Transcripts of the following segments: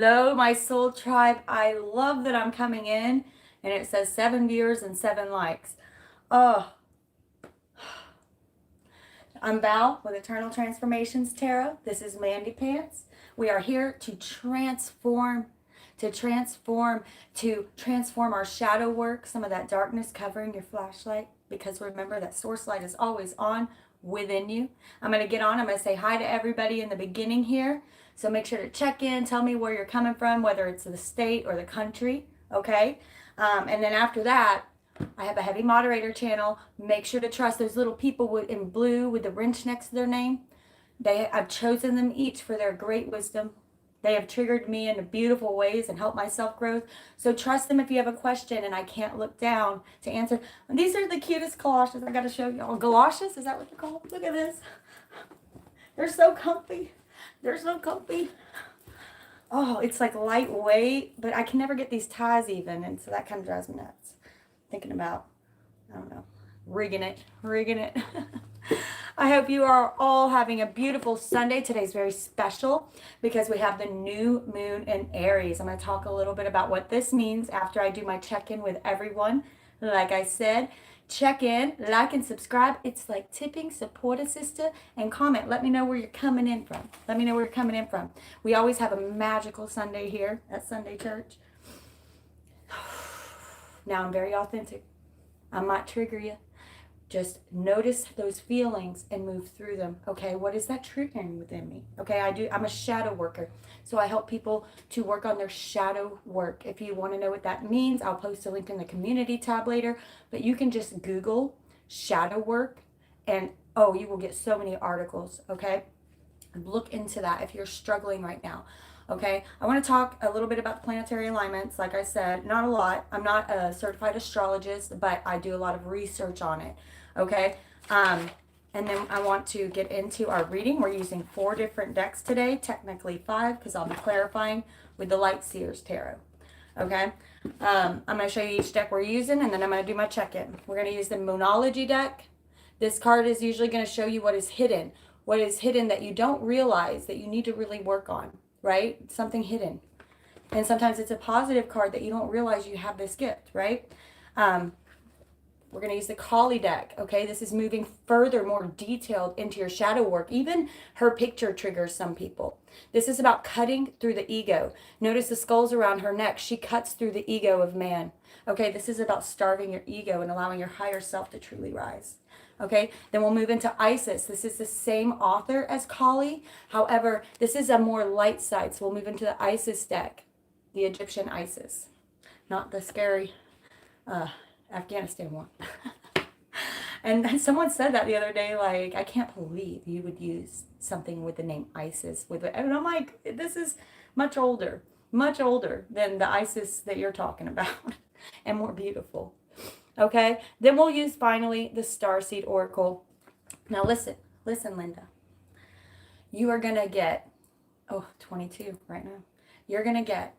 Hello, my soul tribe. I love that I'm coming in and it says 7 viewers and 7 likes. Oh, I'm Val with Eternal Transformations Tarot. This is Mandy Pants. We are here to transform, to transform our shadow work, some of that darkness covering your flashlight, because remember that source light is always on within you. I'm going to get on. I'm going to say hi to everybody in the beginning here. So make sure to check in. Tell me where you're coming from, whether it's the state or the country. Okay. And then after that, I have a heavy moderator channel. Make sure to trust those little people in blue with the wrench next to their name. I've chosen them each for their great wisdom. They have triggered me in beautiful ways and helped my self-growth. So trust them if you have a question and I can't look down to answer. And these are the cutest galoshes. I got to show y'all. Galoshes? Is that what they're called? Look at this. They're so comfy. They're so comfy. Oh, it's like lightweight, but I can never get these ties even. And so that kind of drives me nuts. Thinking about, I don't know, rigging it. I hope you are all having a beautiful Sunday. Today's very special because we have the new moon in Aries. I'm going to talk a little bit about what this means after I do my check-in with everyone. Like I said, check in, like and subscribe. It's like tipping, support a sister, and comment. Let me know where you're coming in from. We always have a magical Sunday here at Sunday Church. Now I'm very authentic. I might trigger you. Just notice those feelings and move through them. Okay, what is that triggering within me? Okay, I'm a shadow worker. So I help people to work on their shadow work. If you want to know what that means, I'll post a link in the community tab later. But you can just Google shadow work and oh, you will get so many articles. Okay, look into that if you're struggling right now. Okay, I want to talk a little bit about the planetary alignments. Like I said, not a lot. I'm not a certified astrologist, but I do a lot of research on it. Okay, and then I want to get into our reading. We're using 4 different decks today, technically 5, because I'll be clarifying with the Light Seers Tarot. Okay, I'm going to show you each deck we're using, and then I'm going to do my check-in. We're going to use the Moonology deck. This card is usually going to show you what is hidden that you don't realize that you need to really work on. Right? Something hidden. And sometimes it's a positive card that you don't realize you have this gift, right? We're going to use the Kali deck, okay? This is moving further, more detailed into your shadow work. Even her picture triggers some people. This is about cutting through the ego. Notice the skulls around her neck. She cuts through the ego of man. Okay, this is about starving your ego and allowing your higher self to truly rise. Okay, then we'll move into Isis. This is the same author as Kali. However, this is a more light side. So we'll move into the Isis deck, the Egyptian Isis, not the scary Afghanistan one. And someone said that the other day, like, I can't believe you would use something with the name Isis. And I'm like, this is much older than the Isis that you're talking about and more beautiful. Okay, then we'll use finally the Starseed Oracle. Now listen, Linda. You are going to get, 22 right now. You're going to get,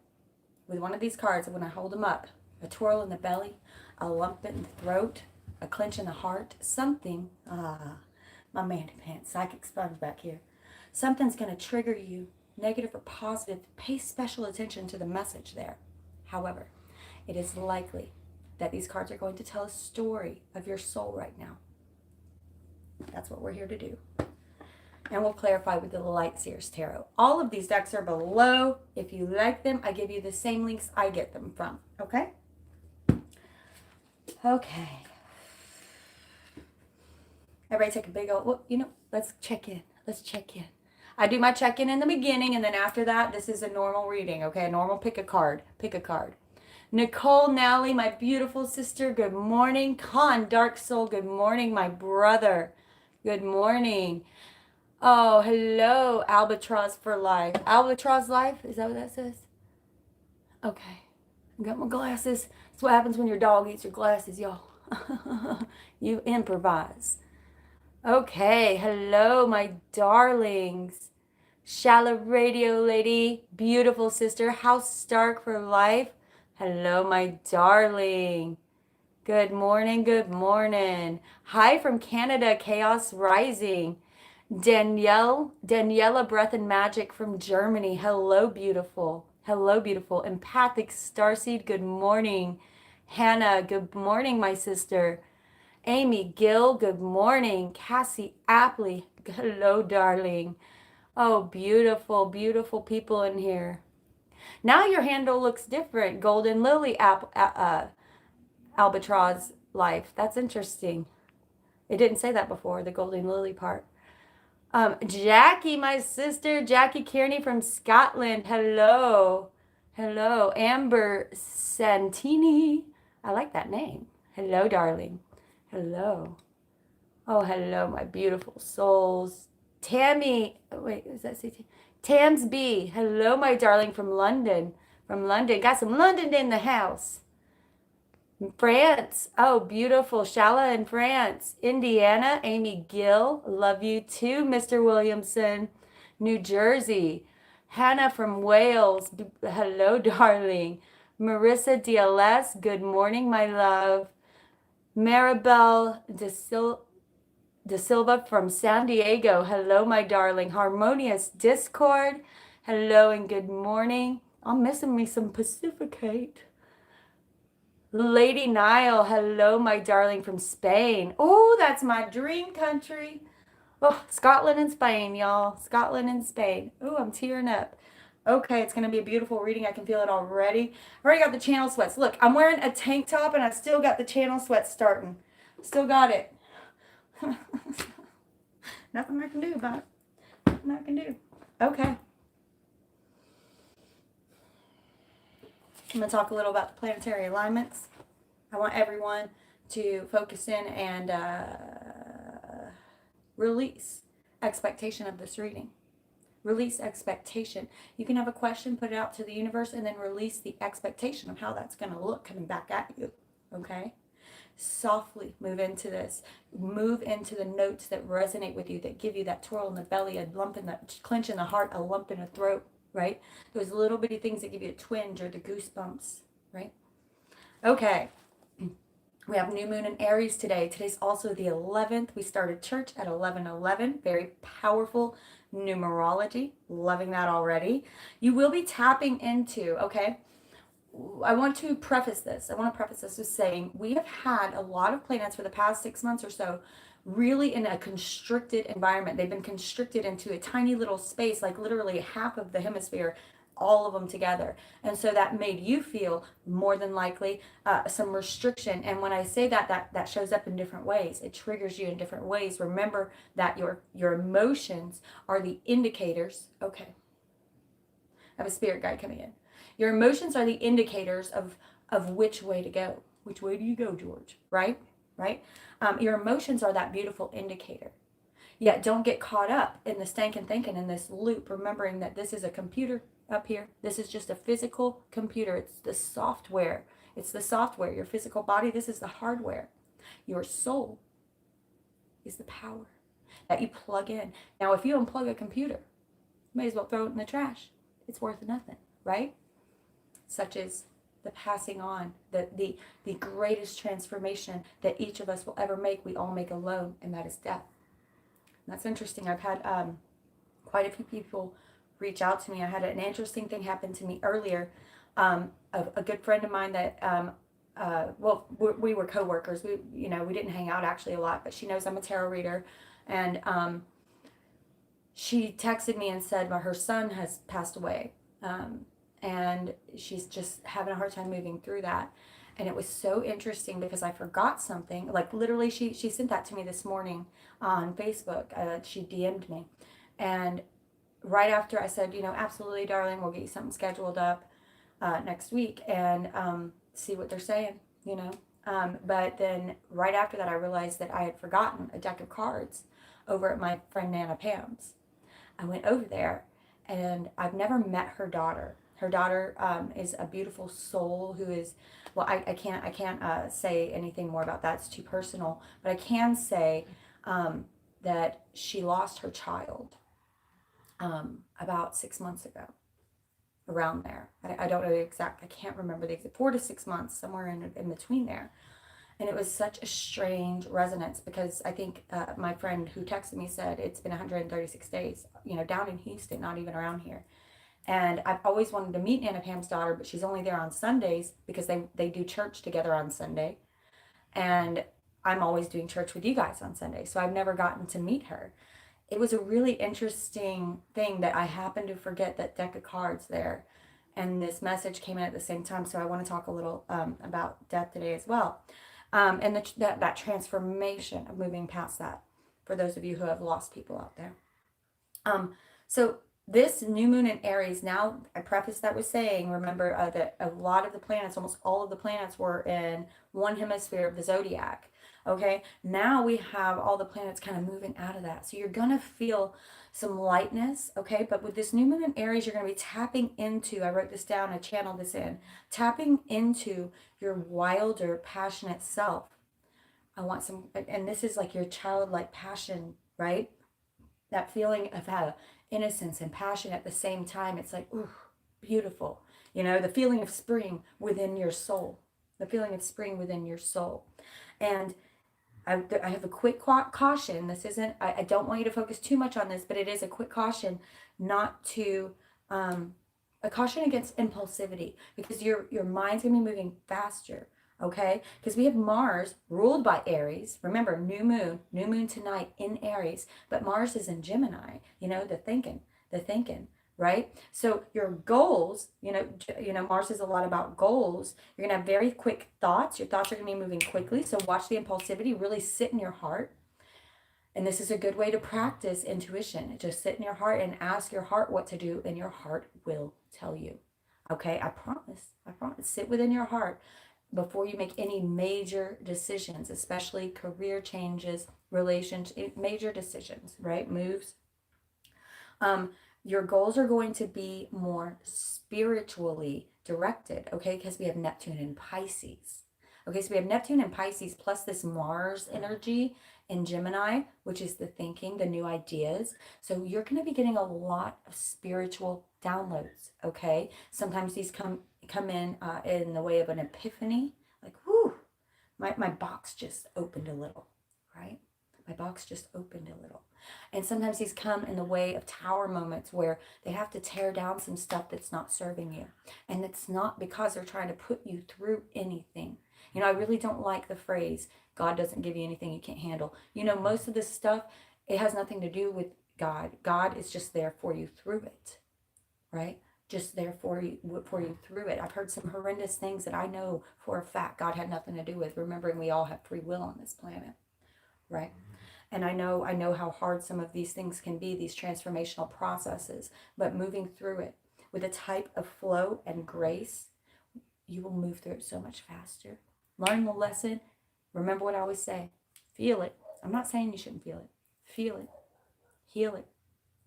with one of these cards, when I hold them up, a twirl in the belly, a lump in the throat, a clench in the heart, something, my Mandy Pants, psychic sponge back here. Something's going to trigger you, negative or positive. Pay special attention to the message there. However, it is likely that these cards are going to tell a story of your soul right now. That's what we're here to do. And we'll clarify with the Light Seers Tarot. All of these decks are below. If you like them, I give you the same links I get them from. Okay? Okay. Everybody take a big old, let's check in. I do my check-in in the beginning, and then after that, this is a normal reading, okay? A normal pick a card. Nicole Nally, my beautiful sister, good morning. Khan, Dark Soul, good morning. My brother, good morning. Oh, hello, Albatross for Life. Albatross Life, is that what that says? Okay, I got my glasses. That's what happens when your dog eats your glasses, y'all. You improvise. Okay, hello, my darlings. Shallow Radio Lady, beautiful sister, House Stark for Life. Hello, my darling. Good morning. Hi from Canada, Chaos Rising. Daniela Breath and Magic from Germany. Hello, beautiful. Hello, beautiful. Empathic Starseed, good morning. Hannah, good morning, my sister. Amy Gill, good morning. Cassie Apley, hello, darling. Oh, beautiful, beautiful people in here. Now your handle looks different. Golden Lily Albatross Life. That's interesting. It didn't say that before, the Golden Lily part. Jackie, my sister, Jackie Kearney from Scotland. Hello. Hello. Amber Santini. I like that name. Hello, darling. Hello. Oh, hello, my beautiful souls. Tammy, wait, is that CT? Tams B. Hello, my darling from London. From London. Got some London in the house. France. Oh, beautiful. Shala in France. Indiana. Amy Gill. Love you too, Mr. Williamson. New Jersey. Hannah from Wales. Hello, darling. Marissa DLS. Good morning, my love. Maribel De Silva from San Diego. Hello, my darling. Harmonious Discord. Hello and good morning. I'm missing me some Pacificate. Lady Nile, hello, my darling from Spain. Oh, that's my dream country. Oh, Scotland and Spain, y'all. Scotland and Spain. Oh, I'm tearing up. Okay, it's going to be a beautiful reading. I can feel it already. I already got the channel sweats. Look, I'm wearing a tank top and I still got the channel sweats starting. Still got it. Nothing I can do about it. Nothing I can do. Okay. I'm going to talk a little about the planetary alignments. I want everyone to focus in and release expectation of this reading. Release expectation. You can have a question, put it out to the universe, and then release the expectation of how that's going to look coming back at you. Okay? Softly move into this. Move into the notes that resonate with you, that give you that twirl in the belly, a lump in the clench in the heart, a lump in the throat, right? Those little bitty things that give you a twinge or the goosebumps, right? Okay. We have new moon in Aries today. Today's also the 11th. We started church at 11:11. Very powerful numerology. Loving that already. You will be tapping into, okay? I want to preface this. With saying we have had a lot of planets for the past 6 months or so really in a constricted environment. They've been constricted into a tiny little space, like literally half of the hemisphere, all of them together. And so that made you feel more than likely some restriction. And when I say that shows up in different ways. It triggers you in different ways. Remember that your emotions are the indicators. Okay. I have a spirit guide coming in. Your emotions are the indicators of which way to go. Which way do you go, George? Right? Your emotions are that beautiful indicator. Yet don't get caught up in the stankin' thinking in this loop, remembering that this is a computer up here. This is just a physical computer. It's the software. Your physical body. This is the hardware. Your soul is the power that you plug in. Now, if you unplug a computer, you may as well throw it in the trash. It's worth nothing, right? Such as the passing on, the greatest transformation that each of us will ever make, we all make alone, and that is death. And that's interesting. I've had quite a few people reach out to me. I had an interesting thing happen to me earlier. A good friend of mine that, we were co-workers. We didn't hang out actually a lot, but she knows I'm a tarot reader. And she texted me and said, well, her son has passed away. And she's just having a hard time moving through that. And it was so interesting because I forgot something. Like literally, she sent that to me this morning on Facebook. She DM'd me. And right after I said, absolutely, darling, we'll get you something scheduled up next week and see what they're saying, But then right after that, I realized that I had forgotten a deck of cards over at my friend Nana Pam's. I went over there and I've never met her daughter. Her daughter is a beautiful soul who is, well, I can't say anything more about that. It's too personal. But I can say that she lost her child about 6 months ago, around there. I don't know the exact, I can't remember the exact, 4 to 6 months, somewhere in between there. And it was such a strange resonance because I think my friend who texted me said it's been 136 days, down in Houston, not even around here. And I've always wanted to meet Nana Pam's daughter, but she's only there on Sundays because they do church together on Sunday. And I'm always doing church with you guys on Sunday. So I've never gotten to meet her. It was a really interesting thing that I happened to forget that deck of cards there. And this message came in at the same time. So I want to talk a little about death today as well. And that transformation of moving past that for those of you who have lost people out there. So this new moon in Aries, now I prefaced that with saying, remember that a lot of the planets, almost all of the planets were in one hemisphere of the zodiac. Okay, now we have all the planets kind of moving out of that. So you're going to feel some lightness, okay? But with this new moon in Aries, you're going to be tapping into, I wrote this down, I channeled this in, tapping into your wilder, passionate self. I want some, and this is like your childlike passion, right? That feeling of innocence and passion at the same time. It's like, ooh, beautiful. You know, the feeling of spring within your soul. The feeling of spring within your soul. And I have a quick caution. This isn't, I don't want you to focus too much on this, but it is a quick caution not to, a caution against impulsivity, because your mind's going to be moving faster. Okay, because we have Mars ruled by Aries. Remember, new moon tonight in Aries, but Mars is in Gemini. You know, the thinking, right? So your goals, you know, Mars is a lot about goals. You're gonna have very quick thoughts. Your thoughts are gonna be moving quickly. So watch the impulsivity. Really sit in your heart. And this is a good way to practice intuition. Just sit in your heart and ask your heart what to do, and your heart will tell you. Okay, I promise. Sit within your heart before you make any major decisions, especially career changes, relationship, major decisions, right? Moves. Your goals are going to be more spiritually directed, okay? Because we have Neptune in Pisces. Okay, so we have Neptune in Pisces plus this Mars energy in Gemini, which is the thinking, the new ideas. So you're going to be getting a lot of spiritual downloads, okay? Sometimes these come in the way of an epiphany, like, whoo, my box just opened a little, right? My box just opened a little. And sometimes these come in the way of tower moments where they have to tear down some stuff that's not serving you. And it's not because they're trying to put you through anything. You know, I really don't like the phrase, God doesn't give you anything you can't handle. You know, most of this stuff, it has nothing to do with God. God is just there for you through it, right? Just there for you through it. I've heard some horrendous things that I know for a fact God had nothing to do with, remembering we all have free will on this planet, right? And I know how hard some of these things can be, these transformational processes, but moving through it with a type of flow and grace, you will move through it so much faster. Learn the lesson. Remember what I always say, feel it. I'm not saying you shouldn't feel it. Feel it, heal it,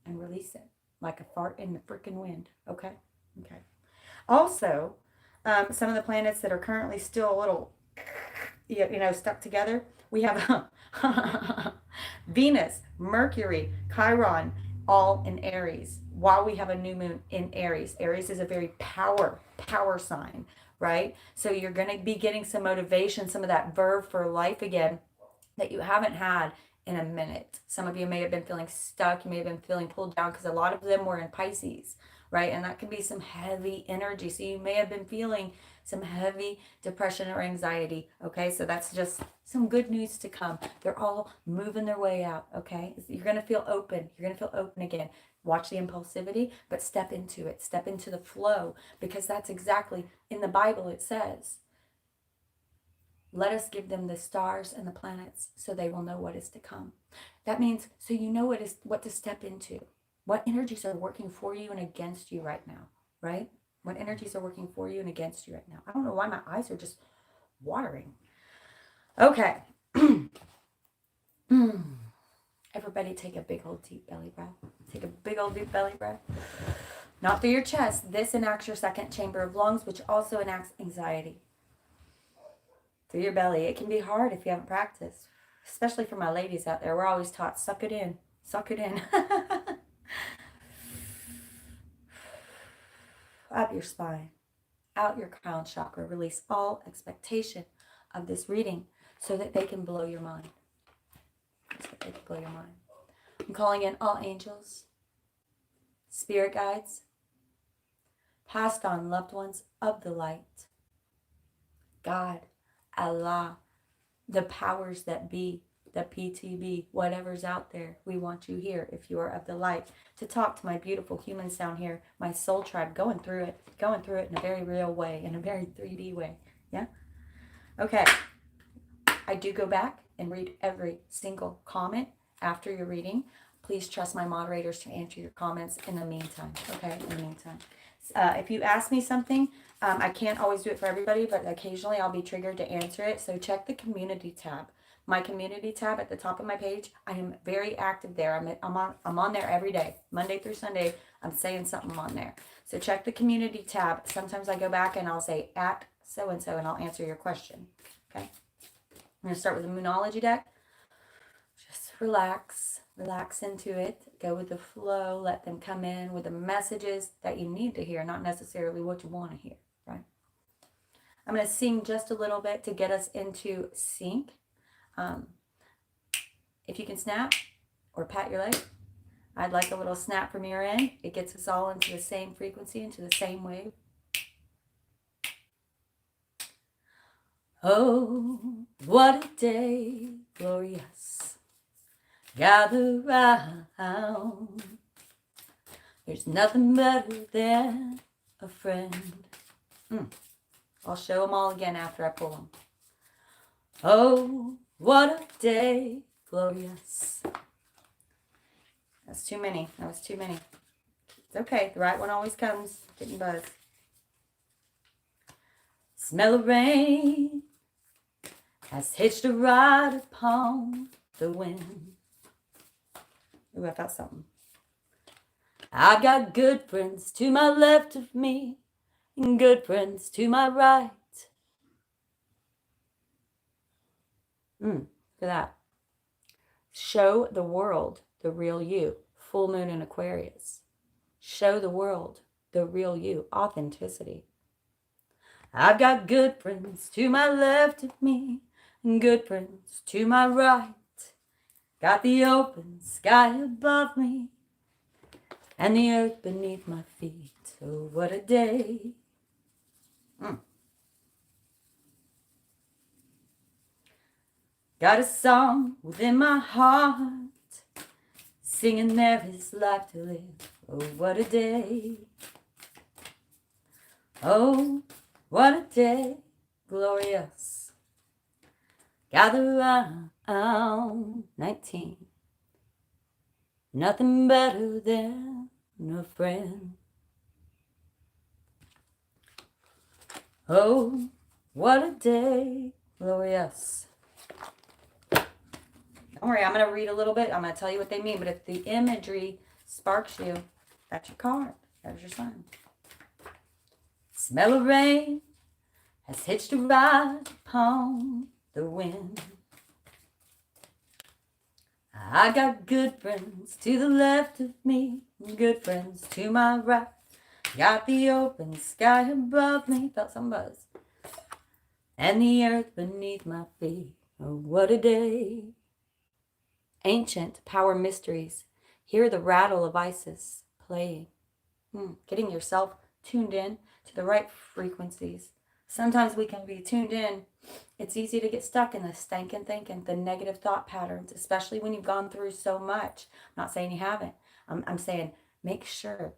and release it like a fart in the freaking wind. Okay? Okay. Also, some of the planets that are currently still a little, stuck together, we have Venus, Mercury, Chiron, all in Aries, while we have a new moon in Aries. Aries is a very power sign, right? So you're going to be getting some motivation, some of that verve for life again that you haven't had in a minute. Some of you may have been feeling stuck. You may have been feeling pulled down because a lot of them were in Pisces, right? And that can be some heavy energy. So you may have been feeling some heavy depression or anxiety, okay? So that's just some good news to come. They're all moving their way out, okay? You're going to feel open. You're going to feel open again. Watch the impulsivity, but step into it. Step into the flow, because that's exactly, in the Bible it says, let us give them the stars and the planets so they will know what is to come. That means, so you know what to step into. What energies are working for you and against you right now, right? What energies are working for you and against you right now. I don't know why my eyes are just watering. Okay. Everybody take a big old deep belly breath. Take a big old deep belly breath. Not through your chest. This enacts your second chamber of lungs, which also enacts anxiety. Through your belly. It can be hard if you haven't practiced. Especially for my ladies out there. We're always taught, suck it in. Suck it in. Up your spine. Out your crown chakra. Release all expectation of this reading so that they can blow your mind. So that they can blow your mind. I'm calling in all angels, spirit guides, passed on loved ones of the light. God, Allah, the powers that be, the PTB, whatever's out there, we want you here if you are of the light to talk to my beautiful humans down here, my soul tribe, going through it in a very real way, in a very 3D way. Yeah? Okay. I do go back and read every single comment after your reading. Please trust my moderators to answer your comments in the meantime. Okay, in the meantime. If you ask me something, I can't always do it for everybody, but occasionally I'll be triggered to answer it. So check the community tab. My community tab at the top of my page, I am very active there. I'm on there every day, Monday through Sunday. I'm saying something on there. So check the community tab. Sometimes I go back and I'll say at so-and-so and I'll answer your question. Okay. I'm going to start with the Moonology deck. Just relax into it. Go with the flow. Let them come in with the messages that you need to hear, not necessarily what you want to hear, right? I'm going to sing just a little bit to get us into sync. If you can snap or pat your leg, I'd like a little snap from your end. It gets us all into the same frequency, into the same wave. Oh, what a day, glorious. Gather round. There's nothing better than a friend. I'll show them all again after I pull them. Oh, what a day, glorious. That's too many. That was too many. It's okay. The right one always comes. Getting buzzed. Smell of rain has hitched a ride upon the wind. Ooh, I felt something. I've got good friends to my left of me and good friends to my right. Look at that. Show the world the real you. Full moon in Aquarius. Show the world the real you. Authenticity. I've got good friends to my left of me and good friends to my right. Got the open sky above me and the earth beneath my feet. Oh, what a day. Got a song within my heart, singing there is life to live. Oh, what a day. Oh, what a day, glorious. Gather round, 19. Nothing better than a friend. Oh, what a day, glorious. Don't worry, I'm going to read a little bit. I'm going to tell you what they mean. But if the imagery sparks you, that's your card. There's your sign. Smell of rain has hitched a ride upon the wind. I got good friends to the left of me, good friends to my right. Got the open sky above me, felt some buzz, and the earth beneath my feet. Oh, what a day. Ancient power mysteries. Hear the rattle of Isis playing. Getting yourself tuned in to the right frequencies. Sometimes we can be tuned in. It's easy to get stuck in the stinking thinking, the negative thought patterns, especially when you've gone through so much. I'm not saying you haven't. I'm saying make sure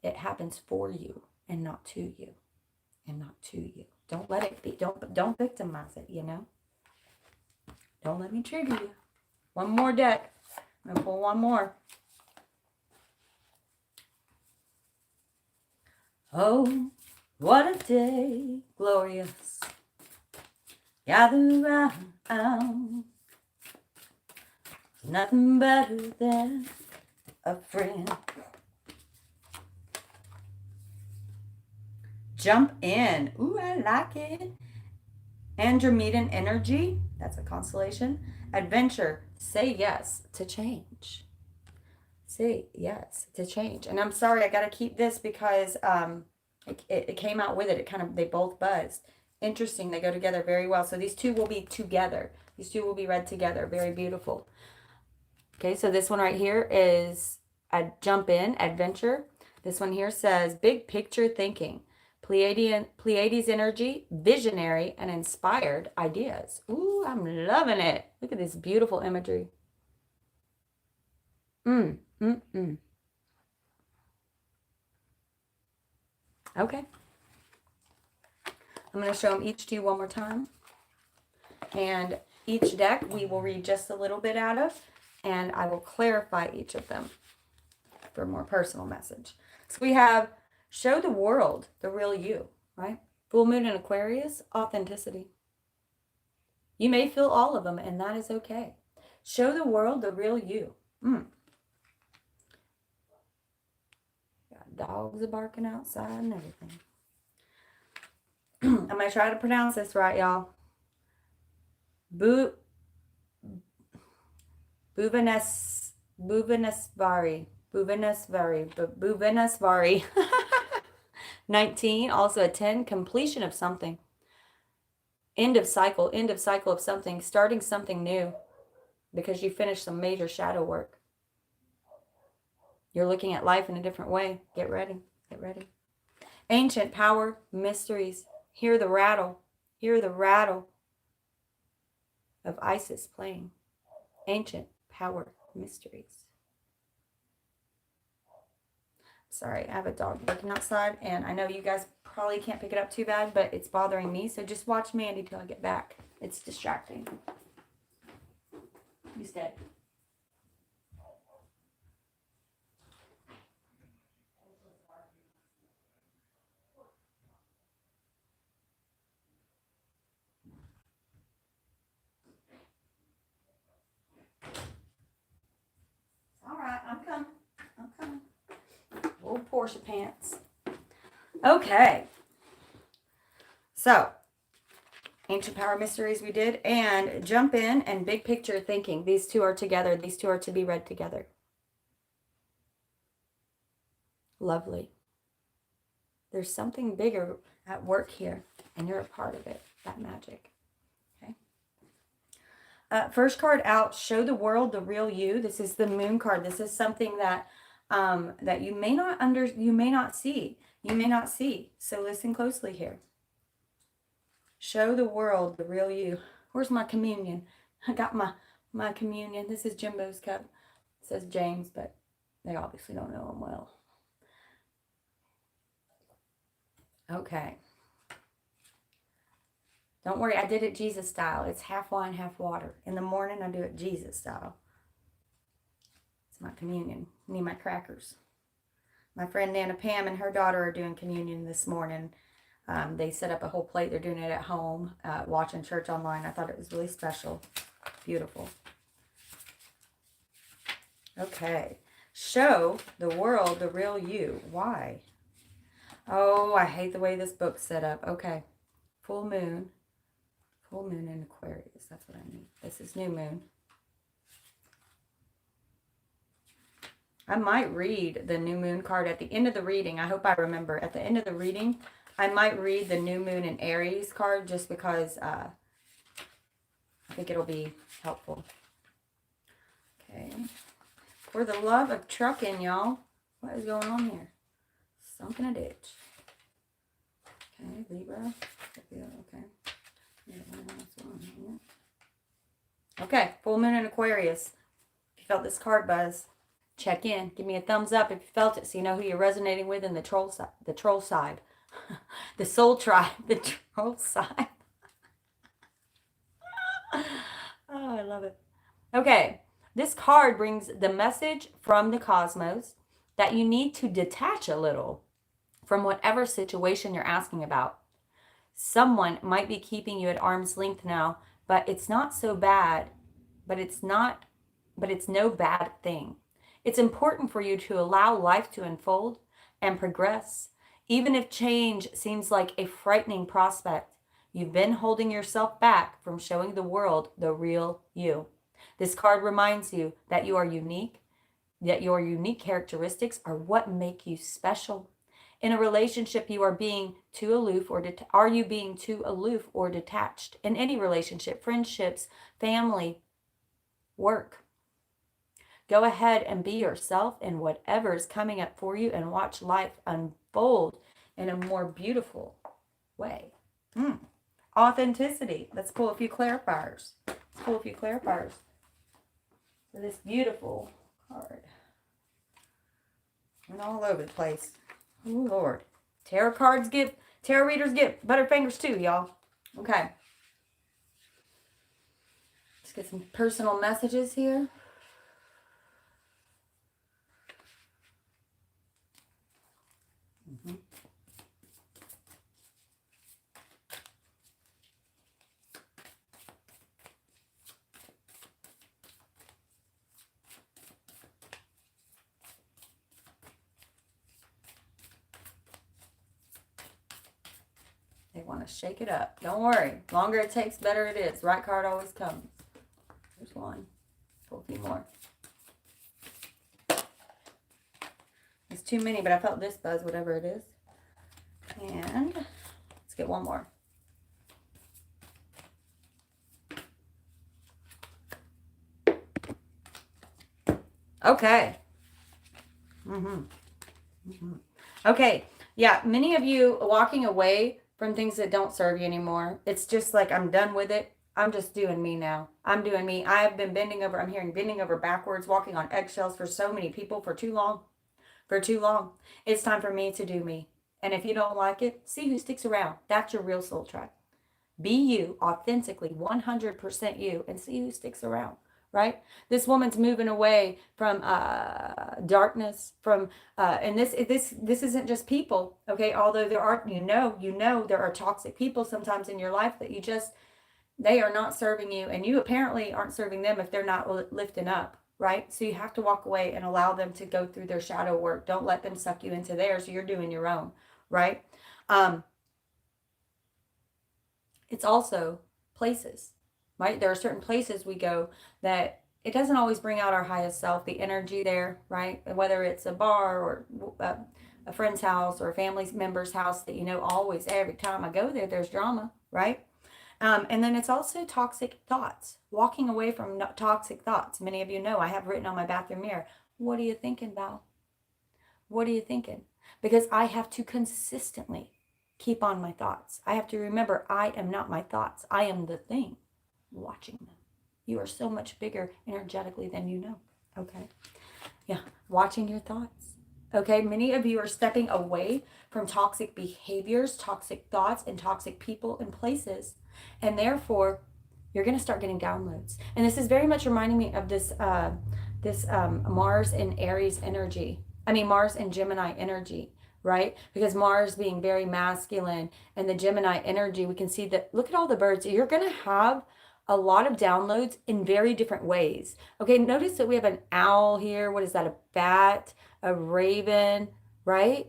it happens for you and not to you. And not to you. Don't let it be. Don't victimize it, you know. Don't let me trigger you. One more deck. I'm going to pull one more. Oh, what a day, glorious. Gather round. Nothing better than a friend. Jump in. Ooh, I like it. Andromedan energy. That's a constellation. Adventure. Say yes to change. Say yes to change. And I'm sorry, I got to keep this because it came out with it. They both buzzed. Interesting. They go together very well. So these two will be together. These two will be read together. Very beautiful. Okay, so this one right here is a jump in, adventure. This one here says big picture thinking. Pleiades energy, visionary and inspired ideas. Ooh, I'm loving it. Look at this beautiful imagery. Mm, mm, mm. Okay. I'm going to show them each to you one more time. And each deck we will read just a little bit out of, and I will clarify each of them for a more personal message. So we have show the world the real you, right? Full moon in Aquarius, authenticity. You may feel all of them, and that is okay. Show the world the real you. Got dogs are barking outside and everything. I'm going to try to pronounce this right, y'all. Bhuvanesvari. 19, also a 10, completion of something. End of cycle of something, starting something new because you finished some major shadow work. You're looking at life in a different way. Get ready. Get ready. Ancient power, mysteries. Hear the rattle. Hear the rattle of Isis playing. Ancient power, mysteries. Sorry, I have a dog barking outside, and I know you guys probably can't pick it up too bad, but it's bothering me, so just watch Mandy till I get back. It's distracting. You stay. All right, I'm coming. I'm coming. Old Portia pants. Okay. So, ancient power mysteries we did, and jump in and big picture thinking. These two are together. These two are to be read together. Lovely. There's something bigger at work here, and you're a part of it. That magic. Okay. First card out, show the world the real you. This is the moon card. This is something that that you may not see. You may not see. So listen closely here. Show the world the real you. Where's my communion? I got my communion. This is Jimbo's cup. It says James, but they obviously don't know him well. Okay. Don't worry, I did it Jesus style. It's half wine, half water. In the morning, I do it Jesus style. It's my communion. I need my crackers. My friend Nana Pam and her daughter are doing communion this morning. They set up a whole plate. They're doing it at home, watching church online. I thought it was really special. Beautiful. Okay. Show the world the real you. Why? Oh, I hate the way this book's set up. Okay. Full moon. Full moon in Aquarius. That's what I need. This is new moon. I might read the new moon card at the end of the reading. I hope I remember. At the end of the reading, I might read the new moon in Aries card just because I think it'll be helpful. Okay. For the love of trucking, y'all. What is going on here? Sunk in a ditch. Okay, Libra. Okay. Okay, full moon in Aquarius. If you felt this card buzz, check in. Give me a thumbs up if you felt it so you know who you're resonating with in the troll side. The troll side. The soul tribe. The troll side. Oh, I love it. Okay, this card brings the message from the cosmos that you need to detach a little from whatever situation you're asking about. Someone might be keeping you at arm's length now, but it's not so bad. But it's no bad thing. It's important for you to allow life to unfold and progress. Even if change seems like a frightening prospect, you've been holding yourself back from showing the world the real you. This card reminds you that you are unique, that your unique characteristics are what make you special. In a relationship, you are being too aloof are you being too aloof or detached? In any relationship, friendships, family, work. Go ahead and be yourself in whatever is coming up for you and watch life unfold in a more beautiful way. Authenticity. Let's pull a few clarifiers. For this beautiful card. And all over the place. Oh, Lord. Tarot readers get butterfingers too, y'all. Okay. Let's get some personal messages here. They want to shake it up. Don't worry. Longer it takes, better it is. Right card always comes. There's one. Pull a few more. It's too many, but I felt this buzz, whatever it is. And let's get one more. Okay. Okay. Yeah, many of you walking away from things that don't serve you anymore. It's just like, I'm done with it. I'm just doing me now. I'm doing me. I have been bending over backwards, walking on eggshells for so many people for too long. It's time for me to do me. And if you don't like it, see who sticks around. That's your real soul tribe. Be you, authentically, 100% you, and see who sticks around. Right? This woman's moving away from darkness, from and this isn't just people, okay? Although there are, there are toxic people sometimes in your life that they are not serving you, and you apparently aren't serving them if they're not lifting up, right? So you have to walk away and allow them to go through their shadow work. Don't let them suck you into theirs. You're doing your own, right? It's also places. Right? There are certain places we go that it doesn't always bring out our highest self, the energy there, right? Whether it's a bar or a friend's house or a family member's house that, always, every time I go there, there's drama, right? And then it's also toxic thoughts, walking away from toxic thoughts. Many of you know I have written on my bathroom mirror, what are you thinking, Val? What are you thinking? Because I have to consistently keep on my thoughts. I have to remember I am not my thoughts. I am the thing watching them. You are so much bigger energetically than you know. Okay. Yeah. Watching your thoughts. Okay. Many of you are stepping away from toxic behaviors, toxic thoughts, and toxic people and places. And therefore, you're going to start getting downloads. And this is very much reminding me of this Mars and Aries energy. Mars and Gemini energy. Right? Because Mars being very masculine and the Gemini energy, we can see that, look at all the birds. You're going to have a lot of downloads in very different ways. Okay, notice that we have an owl here. What is that? A bat, a raven, right?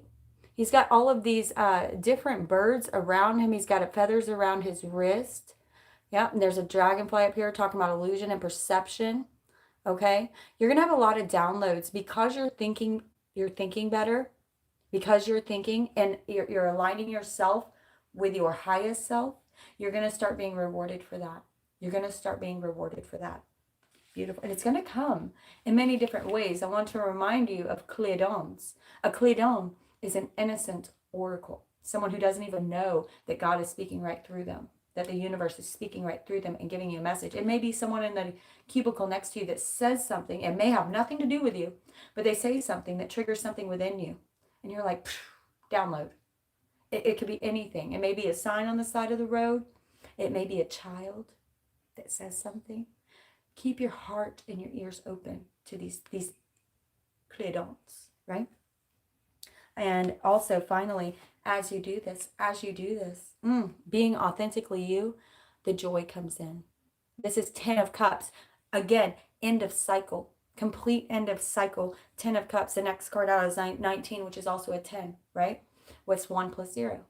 He's got all of these different birds around him. He's got feathers around his wrist. Yeah, and there's a dragonfly up here talking about illusion and perception. Okay, you're going to have a lot of downloads because you're thinking better, because you're thinking and you're aligning yourself with your highest self. You're going to start being rewarded for that. You're going to start being rewarded for that. Beautiful. And it's going to come in many different ways. I want to remind you of Cleodons. A Cleodon is an innocent oracle. Someone who doesn't even know that God is speaking right through them, that the universe is speaking right through them and giving you a message. It may be someone in the cubicle next to you that says something. It may have nothing to do with you, but they say something that triggers something within you. And you're like, download. It could be anything. It may be a sign on the side of the road. It may be a child that says something. Keep your heart and your ears open to these cleodons, right? And also, finally, as you do this, being authentically you, the joy comes in. This is 10 of Cups. Again, end of cycle. Complete end of cycle. 10 of Cups. The next card out is 19, which is also a 10, right? What's 1 plus 0?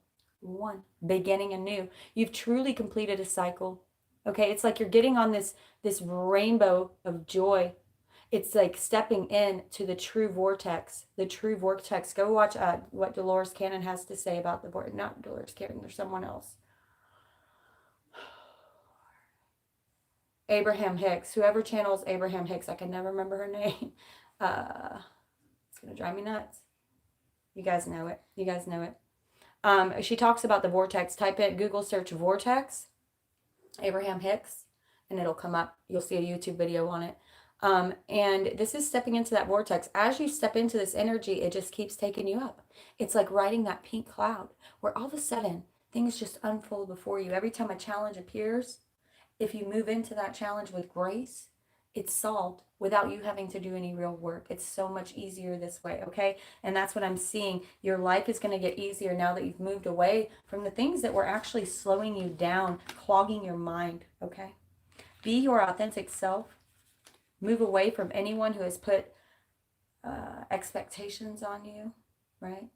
1. Beginning anew. You've truly completed a cycle. Okay, it's like you're getting on this rainbow of joy. It's like stepping into the true vortex. The true vortex. Go watch what Dolores Cannon has to say about the vortex. Not Dolores Cannon, there's someone else. Abraham Hicks. Whoever channels Abraham Hicks, I can never remember her name. It's going to drive me nuts. You guys know it. You guys know it. She talks about the vortex. Type in, Google search vortex, Abraham Hicks, and it'll come up. You'll see a YouTube video on it. And this is stepping into that vortex. As you step into this energy, it just keeps taking you up. It's like riding that pink cloud where all of a sudden things just unfold before you. Every time a challenge appears, if you move into that challenge with grace, it's solved without you having to do any real work. It's so much easier this way, okay? And that's what I'm seeing. Your life is going to get easier now that you've moved away from the things that were actually slowing you down, clogging your mind, okay? Be your authentic self. Move away from anyone who has put expectations on you, right?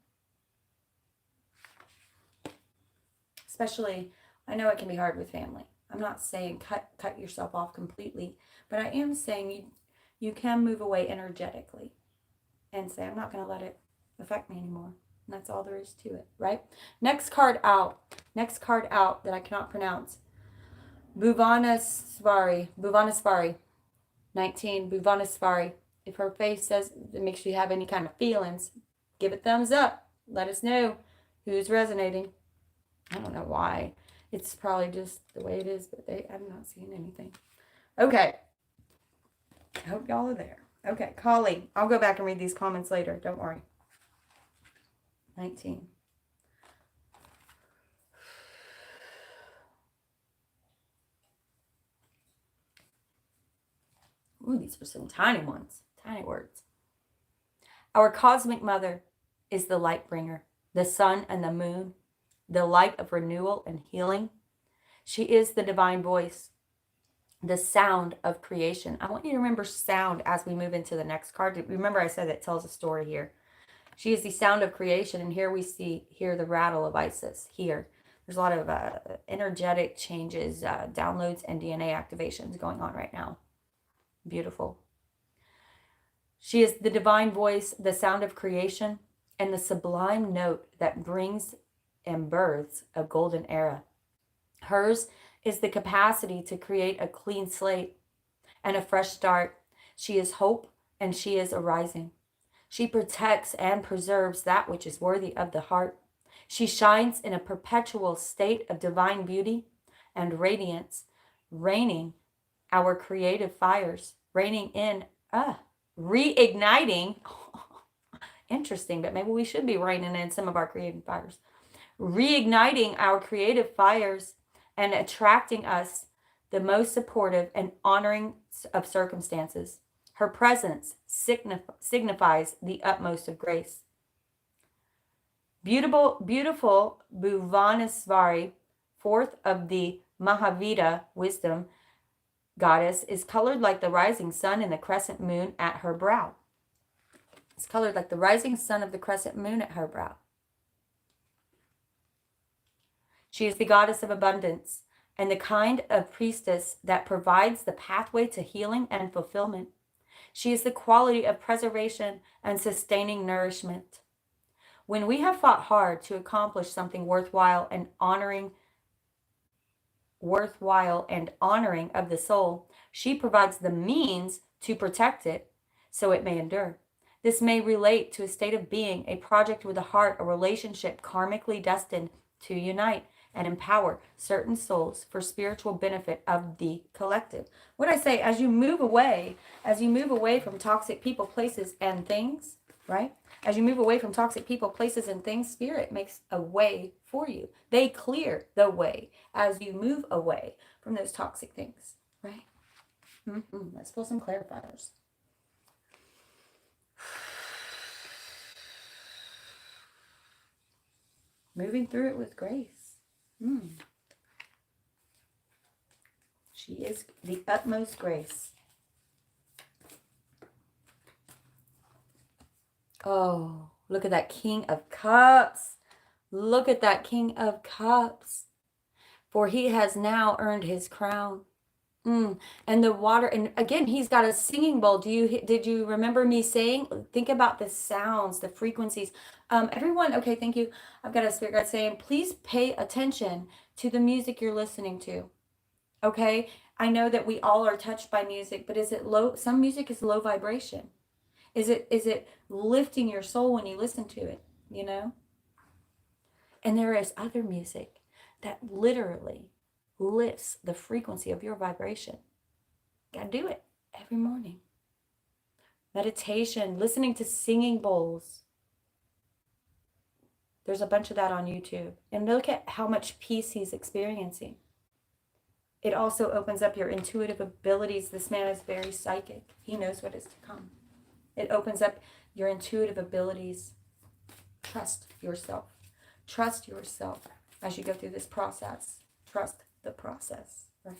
Especially, I know it can be hard with family. I'm not saying cut yourself off completely, but I am saying you can move away energetically and say, I'm not going to let it affect me anymore. And that's all there is to it, right? Next card out that I cannot pronounce. Bhuvaneshwari, 19, Bhuvaneshwari. If her face says it makes you have any kind of feelings, give it thumbs up. Let us know who's resonating. I don't know why. It's probably just the way it is, but I'm not seeing anything. Okay. I hope y'all are there. Okay, Kali. I'll go back and read these comments later. Don't worry. 19. Ooh, these are some tiny ones. Tiny words. Our cosmic mother is the light bringer, the sun and the moon, the light of renewal and healing. She is the divine voice, the sound of creation. I want you to remember sound as we move into the next card. Remember I said it tells a story here. She is the sound of creation, and here we hear the rattle of Isis. Here, there's a lot of energetic changes, downloads, and DNA activations going on right now. Beautiful. She is the divine voice, the sound of creation, and the sublime note that brings and births a golden era. Hers is the capacity to create a clean slate and a fresh start. She is hope and she is arising. She protects and preserves that which is worthy of the heart. She shines in a perpetual state of divine beauty and radiance, reigning our creative fires, reigniting. Interesting, but maybe we should be reigning in some of our creative fires. Reigniting our creative fires and attracting us the most supportive and honoring of circumstances. Her presence signifies the utmost of grace. Beautiful Bhuvaneshwari, fourth of the Mahavira wisdom goddess, is colored like the rising sun and the crescent moon at her brow. It's colored like the rising sun of the crescent moon at her brow. She is the goddess of abundance and the kind of priestess that provides the pathway to healing and fulfillment. She is the quality of preservation and sustaining nourishment. When we have fought hard to accomplish something worthwhile and honoring of the soul, she provides the means to protect it so it may endure. This may relate to a state of being, a project with a heart, a relationship karmically destined to unite and empower certain souls for spiritual benefit of the collective. What I say, as you move away from toxic people, places, and things, right? As you move away from toxic people, places, and things, Spirit makes a way for you. They clear the way as you move away from those toxic things, right? Let's pull some clarifiers. Moving through it with grace. She is the utmost grace. Oh, look at that King of Cups. Look at that King of Cups. For he has now earned his crown. And the water, and again, he's got a singing bowl. Did you remember me saying, think about the sounds, the frequencies. Everyone, okay, thank you. I've got a spirit guide saying, please pay attention to the music you're listening to. Okay, I know that we all are touched by music, but is it low? Some music is low vibration. Is it lifting your soul when you listen to it, you know? And there is other music that literally lifts the frequency of your vibration. You gotta do it every morning. Meditation, listening to singing bowls. There's a bunch of that on YouTube. And look at how much peace he's experiencing. It also opens up your intuitive abilities. This man is very psychic. He knows what is to come. It opens up your intuitive abilities. Trust yourself. Trust yourself as you go through this process. Trust the process. Right?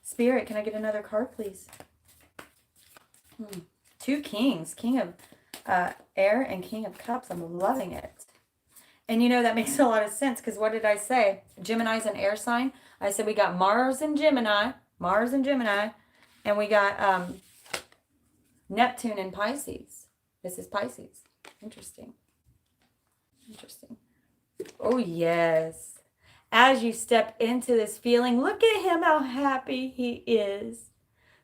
Spirit, can I get another card, please? 2 kings. King of air and King of cups. I'm loving it. And you know, that makes a lot of sense, because what did I say? Gemini's an air sign. I said we got Mars and Gemini, and we got Neptune in Pisces. This is Pisces. Interesting. Oh, yes. As you step into this feeling, look at him, how happy he is.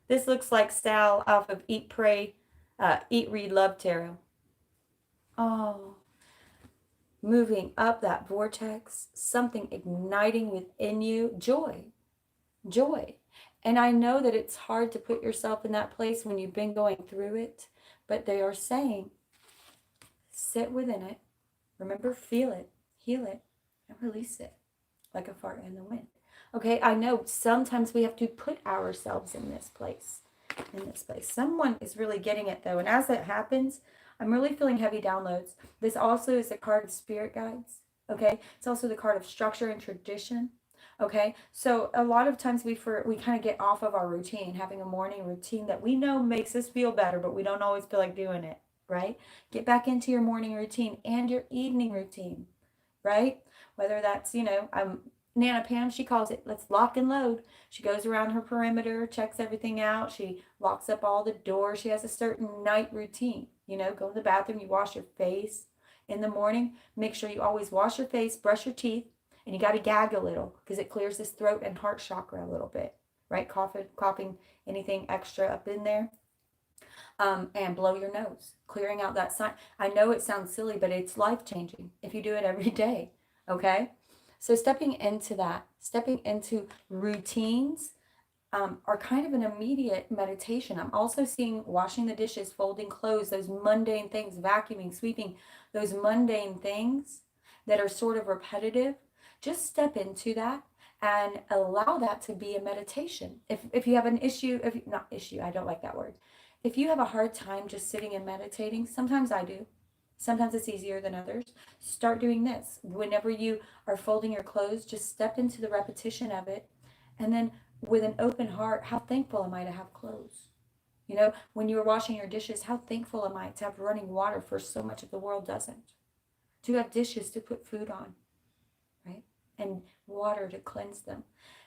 This looks like Sal off of Eat, Pray, Eat, Read, Love Tarot. Oh. Moving up that vortex, something igniting within you, joy. And I know that it's hard to put yourself in that place when you've been going through it, but they are saying, sit within it, remember, feel it, heal it, and release it like a fart in the wind. Okay, I know sometimes we have to put ourselves in this place. Someone is really getting it, though, and as that happens, I'm really feeling heavy downloads. This also is a card of spirit guides, okay? It's also the card of structure and tradition, okay? So a lot of times we kind of get off of our routine, having a morning routine that we know makes us feel better, but we don't always feel like doing it, right? Get back into your morning routine and your evening routine, right? Whether that's, Nana Pam, she calls it, let's lock and load. She goes around her perimeter, checks everything out. She locks up all the doors. She has a certain night routine. Go to the bathroom, you wash your face. In the morning, make sure you always wash your face, brush your teeth, and you got to gag a little because it clears this throat and heart chakra a little bit, right? Coughing anything extra up in there. And blow your nose, clearing out that sign. I know it sounds silly, but it's life-changing if you do it every day, okay? So stepping into routines are kind of an immediate meditation. I'm also seeing washing the dishes, folding clothes, those mundane things, vacuuming, sweeping, those mundane things that are sort of repetitive. Just step into that and allow that to be a meditation. If you have an issue, I don't like that word. If you have a hard time just sitting and meditating, sometimes I do. Sometimes it's easier than others. Start doing this. Whenever you are folding your clothes, just step into the repetition of it. And then with an open heart, how thankful am I to have clothes? When you're washing your dishes, how thankful am I to have running water, for so much of the world doesn't? To have dishes to put food on, right? And water to cleanse them.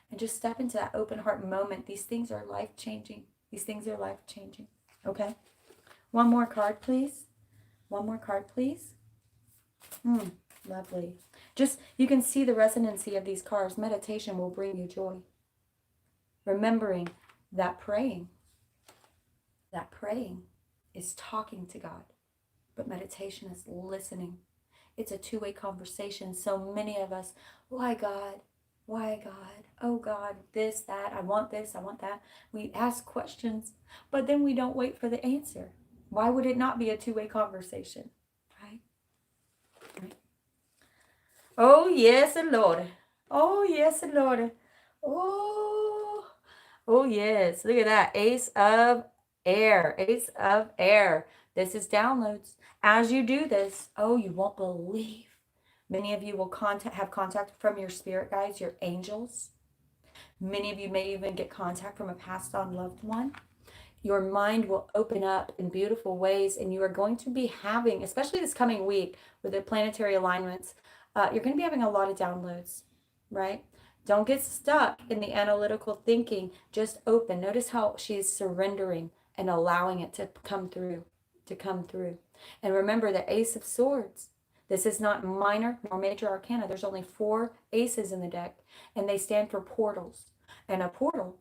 And just step into that open heart moment. These things are life-changing. Okay? One more card, please. Lovely. Just, you can see the resonancy of these cards. Meditation will bring you joy. Remembering that praying is talking to God, but meditation is listening. It's a two-way conversation. So many of us, why God? Oh God, this, that, I want this, I want that. We ask questions, but then we don't wait for the answer. Why would it not be a two-way conversation? Right? Oh, yes, Lord. Oh, yes, Lord. Oh, yes. Look at that. Ace of air. This is downloads. As you do this, you won't believe. Many of you will have contact from your spirit guides, your angels. Many of you may even get contact from a passed on loved one. Your mind will open up in beautiful ways, and you are going to be having, especially this coming week with the planetary alignments, you're going to be having a lot of downloads, right? Don't get stuck in the analytical thinking. Just open. Notice how she's surrendering and allowing it to come through. And remember the Ace of Swords. This is not minor nor major arcana. There's only 4 aces in the deck, and they stand for portals. And a portal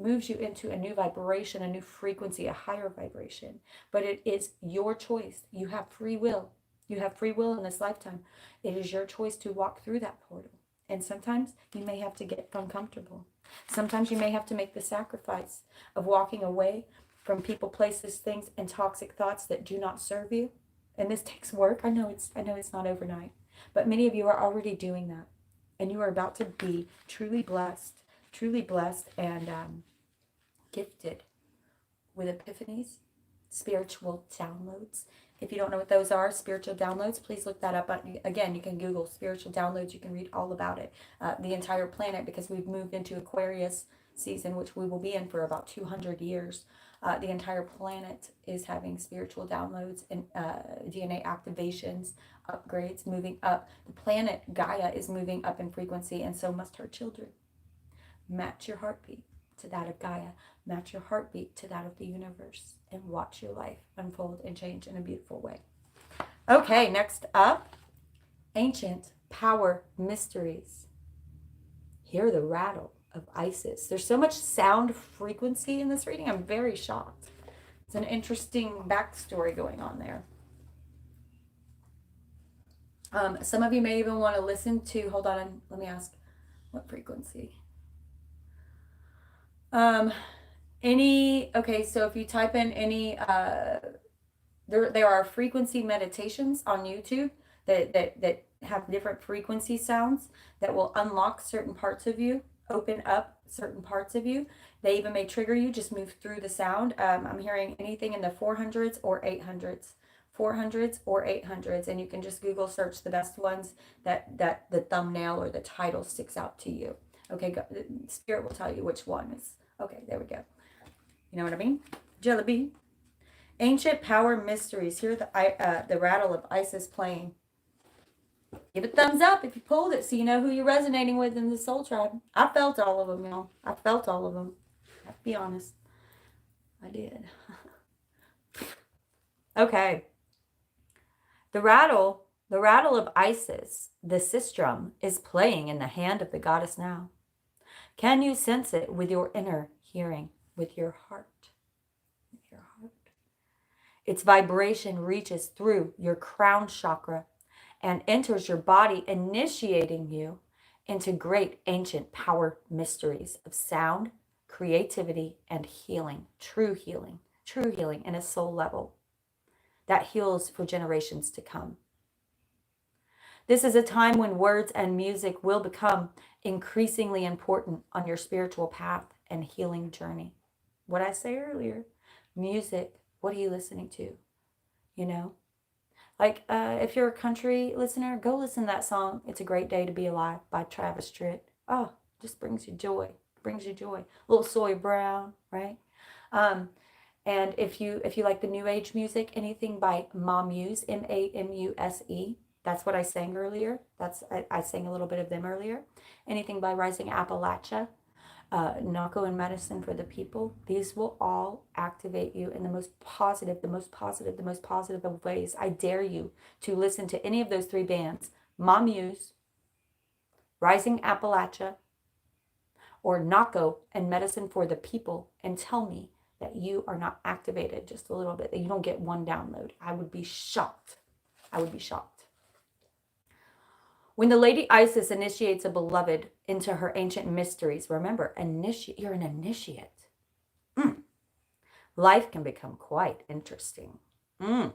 moves you into a new vibration, a new frequency, a higher vibration. But it is your choice. You have free will. You have free will in this lifetime. It is your choice to walk through that portal. And sometimes you may have to get uncomfortable. Sometimes you may have to make the sacrifice of walking away from people, places, things, and toxic thoughts that do not serve you. And this takes work. I know it's not overnight. But many of you are already doing that. And you are about to be truly blessed and gifted with epiphanies, spiritual downloads. If you don't know what those are, spiritual downloads, please look that up. Again, you can Google spiritual downloads. You can read all about it. The entire planet, because we've moved into Aquarius season, which we will be in for about 200 years. The entire planet is having spiritual downloads and DNA activations, upgrades, moving up. The planet Gaia is moving up in frequency, and so must her children. Match your heartbeat to that of Gaia. Match your heartbeat to that of the universe, and watch your life unfold and change in a beautiful way. Okay, next up, ancient power mysteries. Hear the rattle of Isis. There's so much sound frequency in this reading. I'm very shocked. It's an interesting backstory going on there. Some of you may even want to listen to, hold on, let me ask, what frequency? Okay, so if you type in any, there are frequency meditations on YouTube that have different frequency sounds that will unlock certain parts of you, open up certain parts of you. They even may trigger you, just move through the sound. I'm hearing anything in the 400s or 800s. 400s or 800s, and you can just Google search the best ones that the thumbnail or the title sticks out to you. Okay, Spirit will tell you which one is. Okay, there we go. You know what I mean? Jelly bean. Ancient power mysteries. Hear the rattle of Isis playing. Give a thumbs up if you pulled it, so you know who you're resonating with in the soul tribe. I felt all of them, y'all. I felt all of them. I have to be honest. I did. Okay. The rattle of Isis, the sistrum, is playing in the hand of the goddess now. Can you sense it with your inner hearing, with your heart? With your heart. Its vibration reaches through your crown chakra and enters your body, initiating you into great ancient power mysteries of sound, creativity, and healing, true healing in a soul level that heals for generations to come. This is a time when words and music will become increasingly important on your spiritual path and healing journey. What I say earlier, music, what are you listening to? You know, like if you're a country listener, go listen to that song, It's a Great Day to Be Alive by Travis Tritt. Oh, just brings you joy, Little Soy Brown, right? And if you like the new age music, anything by Mamuse, Mamuse, that's what I sang earlier. I sang a little bit of them earlier. Anything by Rising Appalachia, Nako and Medicine for the People. These will all activate you in the most positive of ways. I dare you to listen to any of those three bands, Mamuse, Rising Appalachia, or Nako and Medicine for the People, and tell me that you are not activated just a little bit, that you don't get one download. I would be shocked. When the Lady Isis initiates a beloved into her ancient mysteries, remember, you're an initiate. Life can become quite interesting. An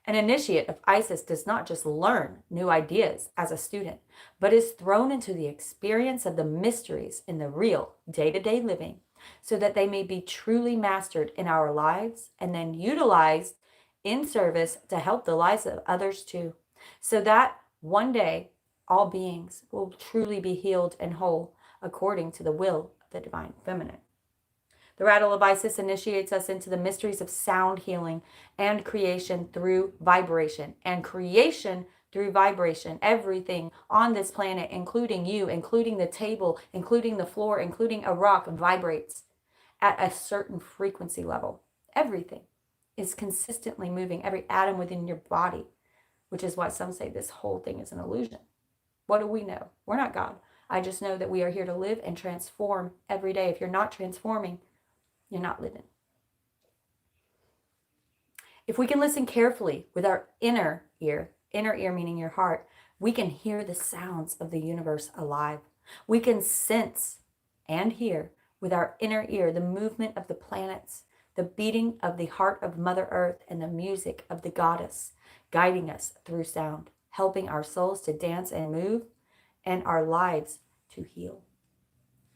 initiate of Isis does not just learn new ideas as a student, but is thrown into the experience of the mysteries in the real day-to-day living, so that they may be truly mastered in our lives and then utilized in service to help the lives of others too, so that one day all beings will truly be healed and whole according to the will of the divine feminine. The rattle of Isis initiates us into the mysteries of sound healing and creation through vibration. Everything on this planet, including you, including the table, including the floor, including a rock, vibrates at a certain frequency level. Everything is consistently moving, every atom within your body, which is why some say this whole thing is an illusion. What do we know? We're not God. I just know that we are here to live and transform every day. If you're not transforming, You're not living. If we can listen carefully with our inner ear meaning your heart, we can hear the sounds of the universe alive. We can sense and hear with our inner ear the movement of the planets, the beating of the heart of Mother Earth, and the music of the goddess guiding us through sound, helping our souls to dance and move and our lives to heal.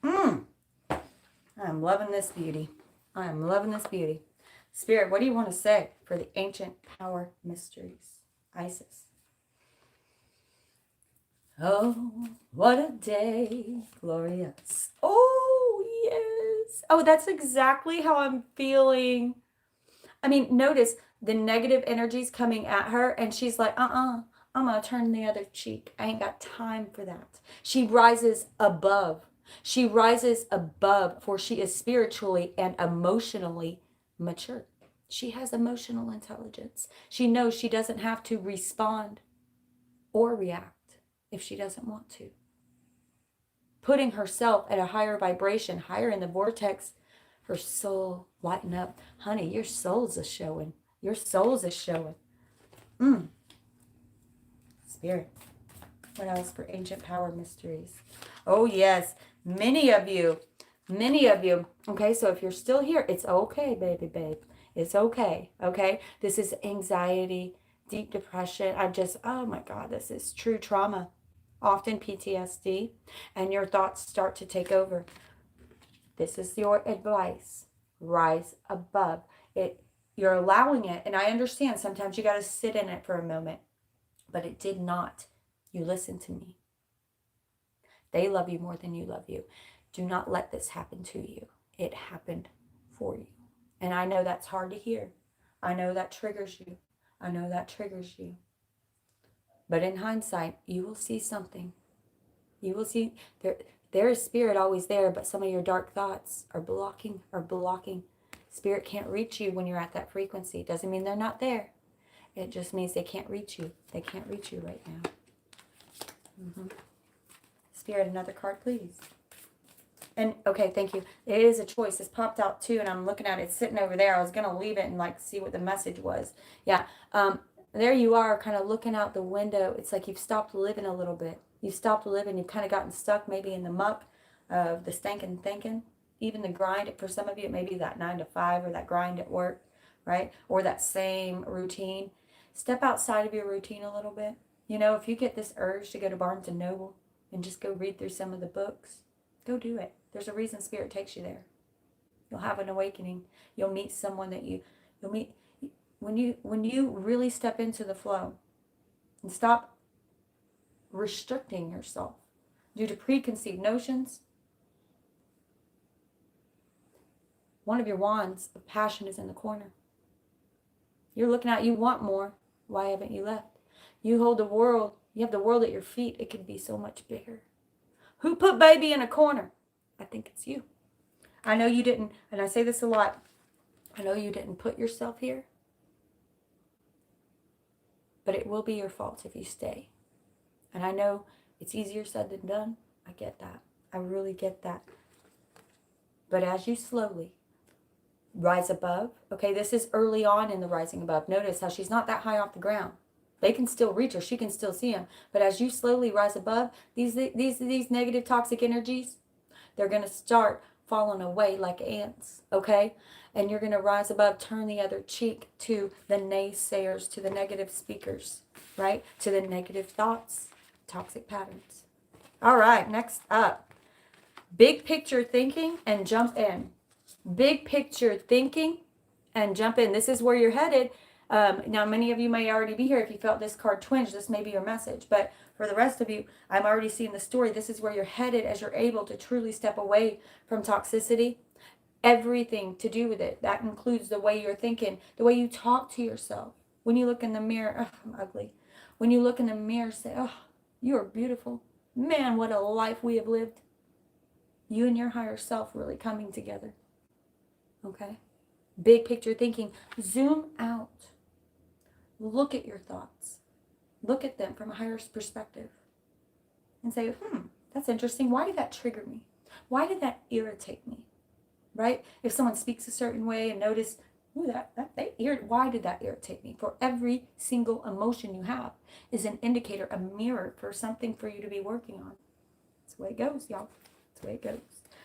I'm loving this beauty. I am loving this beauty. Spirit, what do you want to say for the ancient power mysteries? Isis. Oh, what a day, glorious. Oh, yes. Oh, that's exactly how I'm feeling. I mean, notice the negative energies coming at her, and she's like, I'm going to turn the other cheek. I ain't got time for that. She rises above. She rises above, for she is spiritually and emotionally mature. She has emotional intelligence. She knows she doesn't have to respond or react if she doesn't want to. Putting herself at a higher vibration, higher in the vortex, her soul lighten up. Honey, your soul's a showing. Your soul's a showing. Spirit. What else for ancient power mysteries? Oh, yes. Many of you. Okay, so if you're still here, it's okay, babe. It's okay, okay? This is anxiety, deep depression. Oh my God, this is true trauma. Often PTSD, and your thoughts start to take over. This is your advice. Rise above it. You're allowing it, and I understand sometimes you got to sit in it for a moment, but it did not. You listen to me. They love you more than you love you. Do not let this happen to you. It happened for you. And I know that's hard to hear. I know that triggers you. But in hindsight, you will see something. You will see there is spirit always there, but some of your dark thoughts are blocking. Spirit can't reach you when you're at that frequency. It doesn't mean they're not there. It just means they can't reach you. They can't reach you right now. Spirit, another card, please. And, okay, thank you. It is a choice. It's popped out, too, and I'm looking at it. It's sitting over there. I was going to leave it and, see what the message was. Yeah. There you are, kind of looking out the window. It's like you've stopped living a little bit. You've stopped living. You've kind of gotten stuck maybe in the muck of the stinking thinking. Even the grind. For some of you, it may be that 9 to 5 or that grind at work, right? Or that same routine. Step outside of your routine a little bit. You know, if you get this urge to go to Barnes & Noble and just go read through some of the books, go do it. There's a reason Spirit takes you there. You'll have an awakening. You'll meet someone that you'll meet. When you really step into the flow and stop restricting yourself due to preconceived notions, one of your wands of passion is in the corner. You're looking out, you want more. Why haven't you left? You hold the world. You have the world at your feet. It could be so much bigger. Who put baby in a corner? I think it's you. I know you didn't, and I say this a lot, I know you didn't put yourself here, but it will be your fault if you stay. And I know it's easier said than done. I get that. I really get that. But as you slowly rise above, okay, this is early on in the rising above. Notice how she's not that high off the ground. They can still reach her. She can still see him. But as you slowly rise above, these negative toxic energies, they're going to start falling away like ants, okay? And you're going to rise above, turn the other cheek to the naysayers, to the negative speakers, right? To the negative thoughts, toxic patterns. All right, next up. Big picture thinking and jump in. Big picture thinking and jump in. This is where you're headed. Now, many of you may already be here. If you felt this card twinge, this may be your message. But for the rest of you, I'm already seeing the story. This is where you're headed as you're able to truly step away from toxicity. Everything to do with it. That includes the way you're thinking, the way you talk to yourself. When you look in the mirror, oh, I'm ugly. When you look in the mirror, say, oh, you are beautiful. Man, what a life we have lived. You and your higher self really coming together. Okay? Big picture thinking. Zoom out. Look at your thoughts. Look at them from a higher perspective. And say, that's interesting. Why did that trigger me? Why did that irritate me? right? If someone speaks a certain way and notice, ooh, why did that irritate me? For every single emotion you have is an indicator, a mirror for something for you to be working on. That's the way it goes, y'all. That's the way it goes.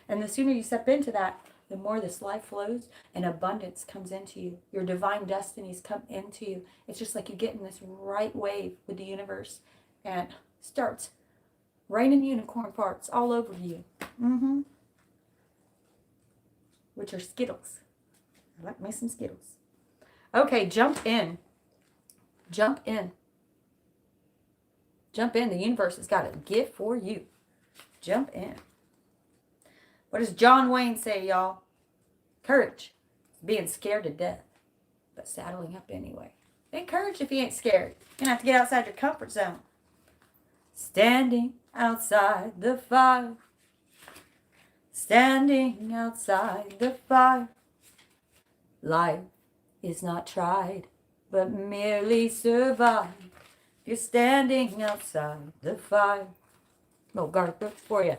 And the sooner you step into that, the more this life flows and abundance comes into you. Your divine destinies come into you. It's just like you get in this right wave with the universe and starts raining unicorn farts all over you. Which are Skittles. I like me some Skittles. Okay, jump in. Jump in. Jump in. The universe has got a gift for you. Jump in. What does John Wayne say, y'all? Courage is being scared to death, but saddling up anyway. Ain't courage if you ain't scared. You're going to have to get outside your comfort zone. Standing outside the fire. Standing outside the fire. Life is not tried, but merely survived. You're standing outside the fire. Oh, Garth Brooks for you.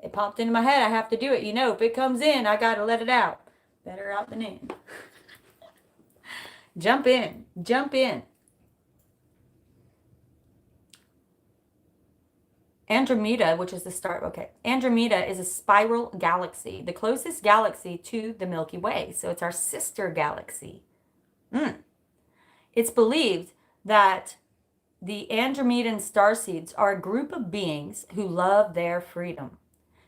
It popped into my head. I have to do it. You know, if it comes in, I got to let it out. Better out than in. Jump in. Jump in. Andromeda, which is the star. Okay. Andromeda is a spiral galaxy, the closest galaxy to the Milky Way. So it's our sister galaxy. It's believed that the Andromedan starseeds are a group of beings who love their freedom.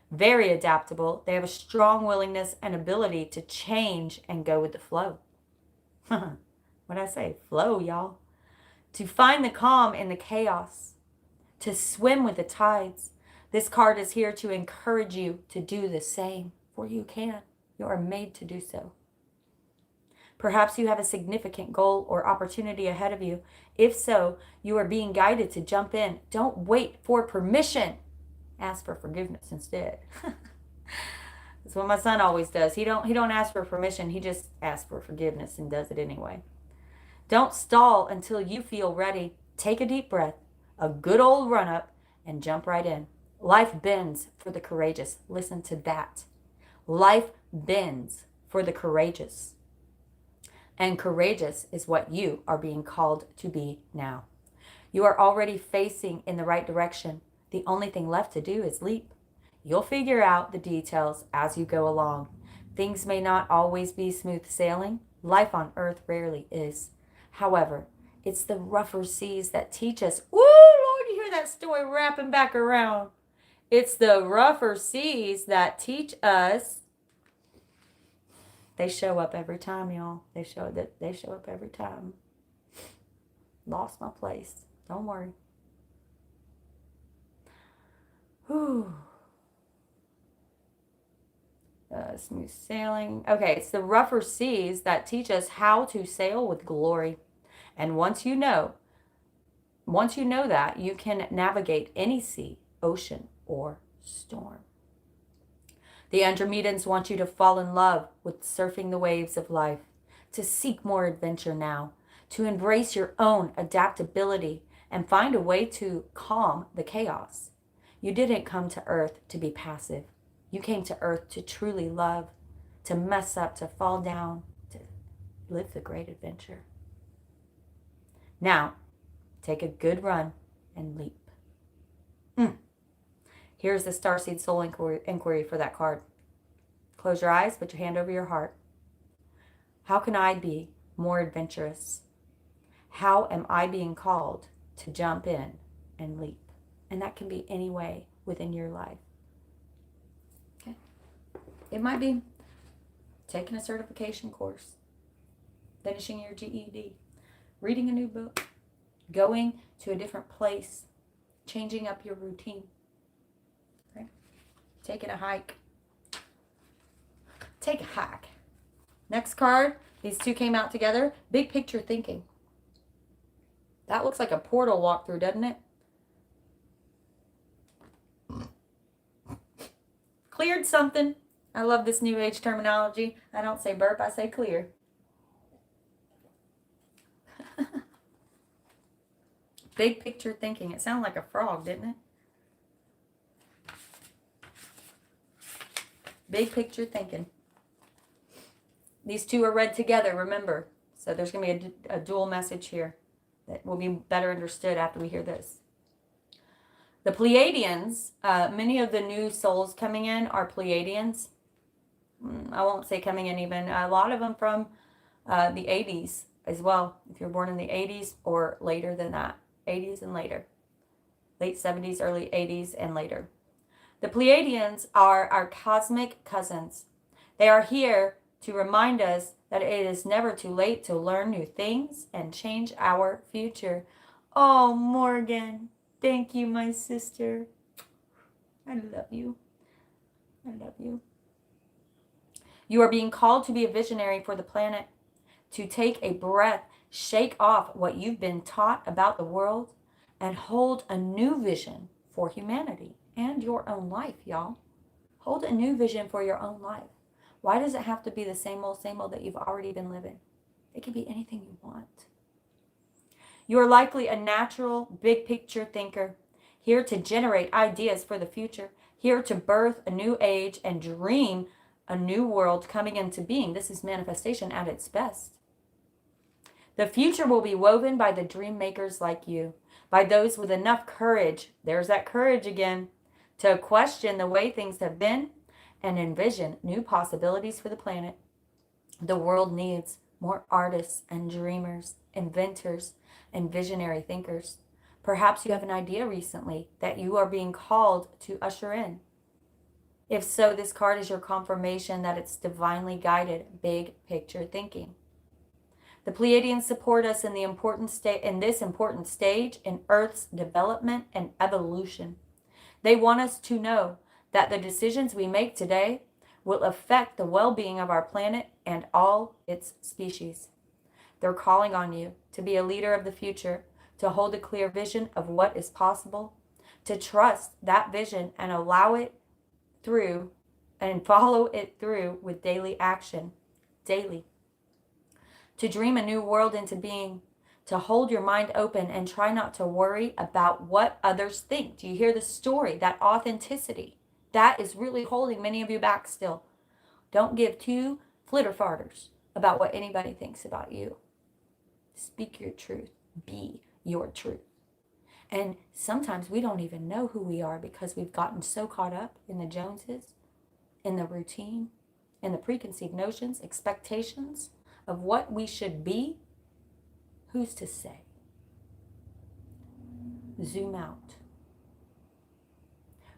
Very adaptable. They have a strong willingness and ability to change and go with the flow. What'd I say? Flow, y'all. To find the calm in the chaos. To swim with the tides. This card is here to encourage you to do the same, for you can. You are made to do so. Perhaps you have a significant goal or opportunity ahead of you. If so, you are being guided to jump in. Don't wait for permission. Ask for forgiveness instead. That's what my son always does. He don't ask for permission. He just asks for forgiveness and does it anyway. Don't stall until you feel ready. Take a deep breath, a good old run up, and jump right in. Life bends for the courageous. Listen to that. Life bends for the courageous. And courageous is what you are being called to be now. You are already facing in the right direction. The only thing left to do is leap. You'll figure out the details as you go along. Things may not always be smooth sailing. Life on earth rarely is. However, it's the rougher seas that teach us. Woo, Lord, you hear that story wrapping back around. It's the rougher seas that teach us. They show up every time, y'all. They show up every time. Lost my place. Don't worry. Whew. Smooth sailing. Okay, it's the rougher seas that teach us how to sail with glory. And once you know that, you can navigate any sea, ocean, or storm. The Andromedans want you to fall in love with surfing the waves of life, to seek more adventure now, to embrace your own adaptability and find a way to calm the chaos. You didn't come to Earth to be passive. You came to Earth to truly love, to mess up, to fall down, to live the great adventure. Now, take a good run and leap. Here's the Starseed Soul Inquiry for that card. Close your eyes, put your hand over your heart. How can I be more adventurous? How am I being called to jump in and leap? And that can be any way within your life. Okay. It might be taking a certification course, finishing your GED, reading a new book, going to a different place, changing up your routine. Okay. Taking a hike. Take a hike. Next card, these two came out together. Big picture thinking. That looks like a portal walkthrough, doesn't it? Cleared something. I love this new age terminology. I don't say burp, I say clear. Big picture thinking. It sounded like a frog, didn't it? Big picture thinking. These two are read together, remember. So there's going to be a dual message here that will be better understood after we hear this. The Pleiadians, many of the new souls coming in are Pleiadians. I won't say coming in even. A lot of them from the 80s as well. If you're born in the 80s or later than that. 80s and later. Late 70s, early 80s and later. The Pleiadians are our cosmic cousins. They are here to remind us that it is never too late to learn new things and change our future. Oh, Morgan, thank you, my sister. I love you. I love you. You are being called to be a visionary for the planet, to take a breath, shake off what you've been taught about the world, and hold a new vision for humanity and your own life, y'all. Hold a new vision for your own life. Why does it have to be the same old that you've already been living? It can be anything you want. You are likely a natural, big picture thinker, here to generate ideas for the future, here to birth a new age and dream a new world coming into being. This is manifestation at its best. The future will be woven by the dream makers like you, by those with enough courage, there's that courage again, to question the way things have been and envision new possibilities for the planet. The world needs more artists and dreamers, inventors, and visionary thinkers. Perhaps you have an idea recently that you are being called to usher in. If so, this card is your confirmation that it's divinely guided, big picture thinking. The Pleiadians support us in this important stage in Earth's development and evolution. They want us to know that the decisions we make today will affect the well-being of our planet and all its species. They're calling on you to be a leader of the future, to hold a clear vision of what is possible, to trust that vision and allow it through and follow it through with daily action, daily. To dream a new world into being, to hold your mind open and try not to worry about what others think. Do you hear the story? That authenticity, that is really holding many of you back still. Don't give two flitter farters about what anybody thinks about you. Speak your truth. Be your truth. And sometimes we don't even know who we are because we've gotten so caught up in the Joneses, in the routine, in the preconceived notions, expectations of what we should be. Who's to say? Zoom out.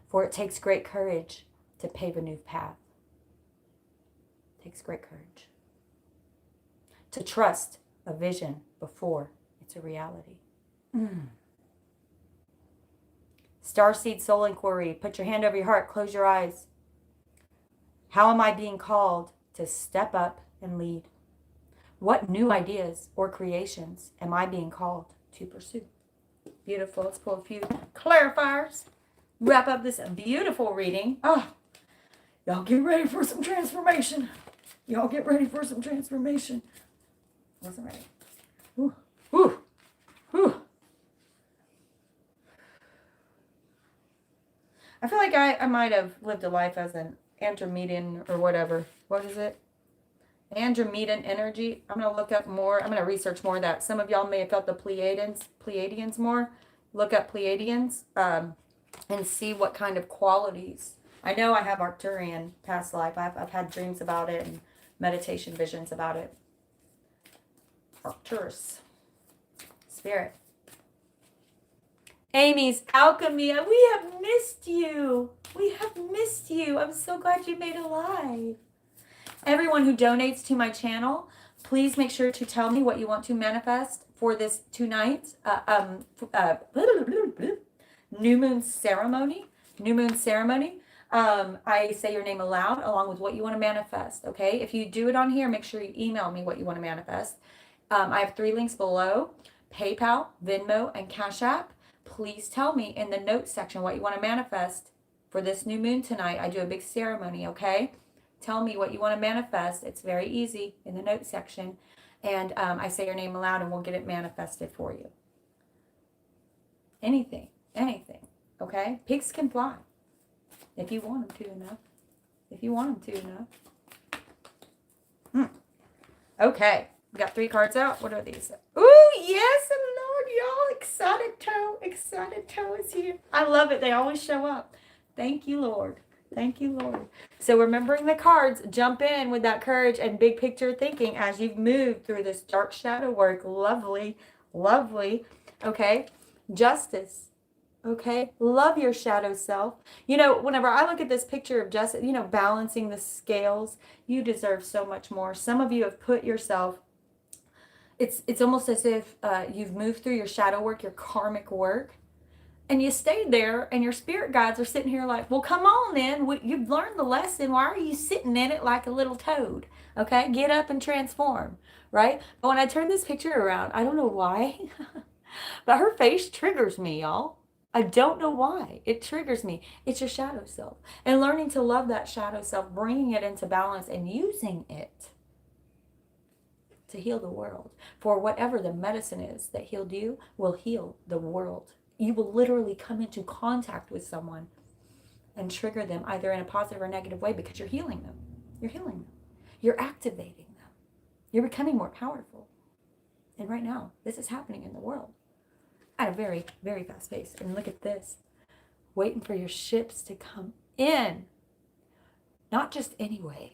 For it takes great courage to pave a new path. It takes great courage to trust a vision before it's a reality. Starseed Soul Inquiry. Put your hand over your heart. Close your eyes. How am I being called to step up and lead? What new ideas or creations am I being called to pursue? Beautiful. Let's pull a few clarifiers. Wrap up this beautiful reading. Y'all get ready for some transformation. Y'all get ready for some transformation. Wasn't ready. Whew. Whew. Whew. I feel like I might have lived a life as an Andromedan or whatever. What is it? Andromedan energy. I'm going to look up more. I'm going to research more of that. Some of y'all may have felt the Pleiadians more. Look up Pleiadians and see what kind of qualities. I know I have Arcturian past life. I've had dreams about it and meditation visions about it. Arcturus. Spirit. Amy's Alchemy. We have missed you. We have missed you. I'm so glad you made it live. Everyone who donates to my channel, please make sure to tell me what you want to manifest for this tonight. New moon ceremony. I say your name aloud along with what you want to manifest. Okay. If you do it on here, make sure you email me what you want to manifest. I have 3 links below: PayPal, Venmo, and Cash App. Please tell me in the notes section what you want to manifest for this new moon tonight. I do a big ceremony, okay? Tell me what you want to manifest. It's very easy in the notes section. And I say your name aloud and we'll get it manifested for you. Anything, okay? Pigs can fly if you want them to enough. if you want them to, Okay. We got 3 cards out. What are these? Ooh, yes, Lord, y'all. Excited toe is here. I love it. They always show up. Thank you, Lord. Thank you, Lord. So remembering the cards, jump in with that courage and big picture thinking as you've moved through this dark shadow work. Lovely, lovely. Okay. Justice. Okay. Love your shadow self. You know, whenever I look at this picture of justice, you know, balancing the scales, you deserve so much more. Some of you have put yourself, it's almost as if you've moved through your shadow work, your karmic work, and you stayed there, and your spirit guides are sitting here like, well, come on then. You've learned the lesson. Why are you sitting in it like a little toad? Okay, get up and transform, right? But when I turn this picture around, I don't know why, but her face triggers me, y'all. I don't know why. It triggers me. It's your shadow self. And learning to love that shadow self, bringing it into balance and using it to heal the world. For whatever the medicine is that healed you will heal the world. You will literally come into contact with someone and trigger them either in a positive or negative way because you're healing them. You're healing them. You're activating them. You're becoming more powerful. And right now, this is happening in the world at a very, very fast pace. And look at this. Waiting for your ships to come in. Not just any wave.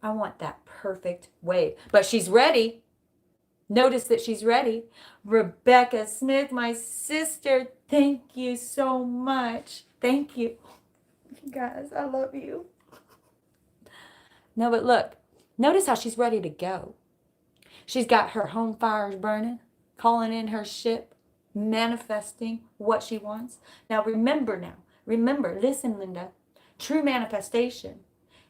I want that perfect wave. But she's ready. Notice that she's ready. Rebecca Smith, my sister, thank you so much. Thank you. Guys, I love you. No, but look. Notice how she's ready to go. She's got her home fires burning, calling in her ship, manifesting what she wants. Now, remember, listen, Linda. True manifestation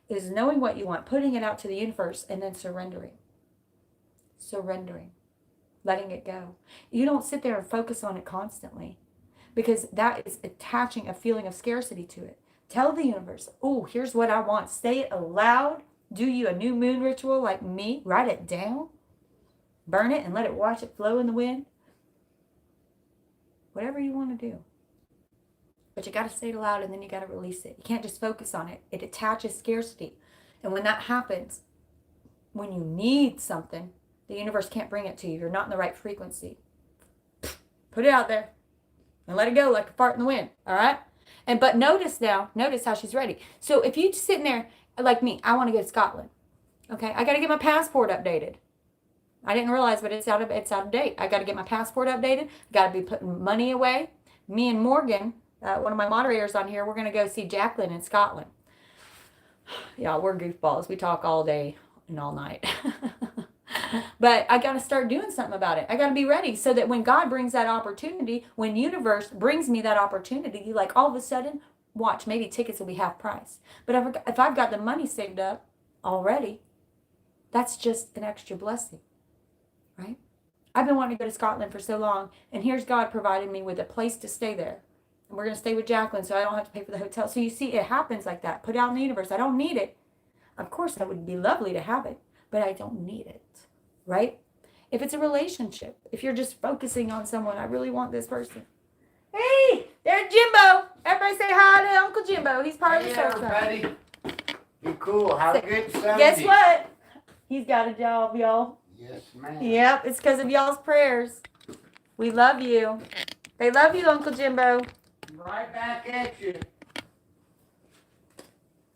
is knowing what you want, putting it out to the universe, and then surrendering. Letting it go. You don't sit there and focus on it constantly because that is attaching a feeling of scarcity to it. Tell the universe, oh, here's what I want. Say it aloud. Do you a new moon ritual like me. Write it down. Burn it and let it watch it flow in the wind. Whatever you want to do. But you got to say it aloud and then you got to release it. You can't just focus on it. It attaches scarcity. And when that happens, when you need something, the universe can't bring it to you. You're not in the right frequency. Put it out there and let it go like a fart in the wind. All right? But notice how she's ready. So if you're sitting there like me, I want to go to Scotland. Okay? I got to get my passport updated. I didn't realize, but it's out of date. I got to get my passport updated. Got to be putting money away. Me and Morgan, one of my moderators on here, we're going to go see Jacqueline in Scotland. Yeah, we're goofballs. We talk all day and all night. But I got to start doing something about it. I got to be ready so that when God brings that opportunity, when universe brings me that opportunity, like all of a sudden, watch, maybe tickets will be half price. But if I've got the money saved up already, that's just an extra blessing, right? I've been wanting to go to Scotland for so long, and here's God providing me with a place to stay there. And we're going to stay with Jacqueline, so I don't have to pay for the hotel. So you see, it happens like that. Put out in the universe. I don't need it. Of course, that would be lovely to have it, but I don't need it. Right? If it's a relationship, if you're just focusing on someone, I really want this person. Hey, there's Jimbo. Everybody say hi to Uncle Jimbo. He's part of the show. Everybody. Be cool. Have a good Sunday. Guess what? He's got a job, y'all. Yes, ma'am. Yep, it's because of y'all's prayers. We love you. They love you, Uncle Jimbo. Right back at you.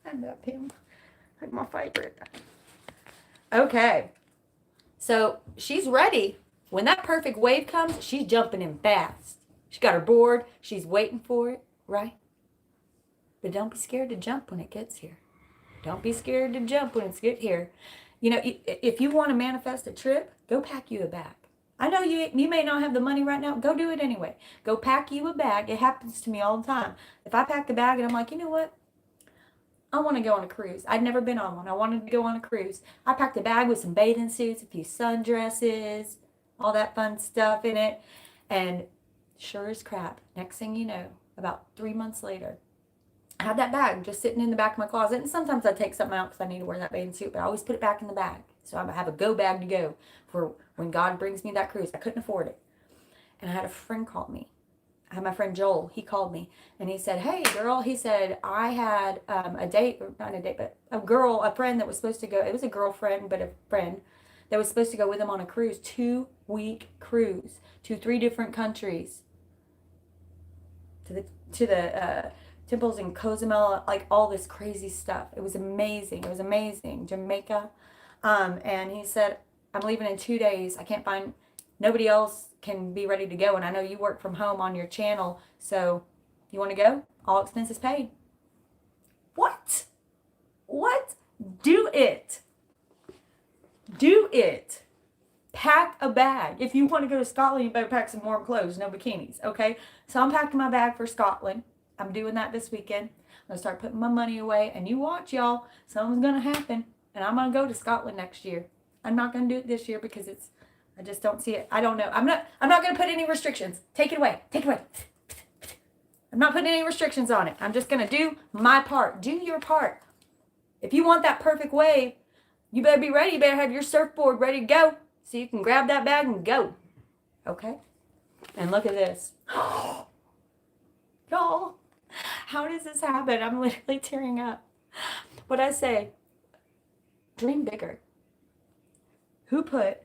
I love him. Like my favorite. Okay. So she's ready. When that perfect wave comes, she's jumping in fast. She got her board. She's waiting for it, right? But don't be scared to jump when it gets here. Don't be scared to jump when it's get here. You know, if you want to manifest a trip, go pack you a bag. I know you may not have the money right now. Go do it anyway. Go pack you a bag. It happens to me all the time. If I pack the bag and I'm like, you know what? I want to go on a cruise. I'd never been on one. I wanted to go on a cruise. I packed a bag with some bathing suits, a few sundresses, all that fun stuff in it. And sure as crap, next thing you know, about 3 months later, I had that bag just sitting in the back of my closet. And sometimes I take something out because I need to wear that bathing suit, but I always put it back in the bag. So I have a go bag to go for when God brings me that cruise. I couldn't afford it. And I had a friend call me I had my friend Joel. He called me and he said, "Hey, girl," he said, "I had a date, or not a date, but a friend that was supposed to go. It was a girlfriend, but a friend that was supposed to go with him on a cruise, 2-week cruise to 3 different countries, to the temples in Cozumel, like all this crazy stuff. It was amazing. It was amazing. Jamaica, and he said, I'm leaving in 2 days. I can't find nobody else can be ready to go, and I know you work from home on your channel, so you want to go? All expenses paid." What? What? Do it. Do it. Pack a bag. If you want to go to Scotland, you better pack some warm clothes, no bikinis, okay? So I'm packing my bag for Scotland. I'm doing that this weekend. I'm going to start putting my money away, and you watch, y'all. Something's going to happen, and I'm going to go to Scotland next year. I'm not going to do it this year because I just don't see it. I don't know. I'm not going to put any restrictions. Take it away. Take it away. I'm not putting any restrictions on it. I'm just going to do my part. Do your part. If you want that perfect wave, you better be ready. You better have your surfboard ready to go so you can grab that bag and go. Okay? And look at this. Y'all, how does this happen? I'm literally tearing up. What I say, dream bigger. Who put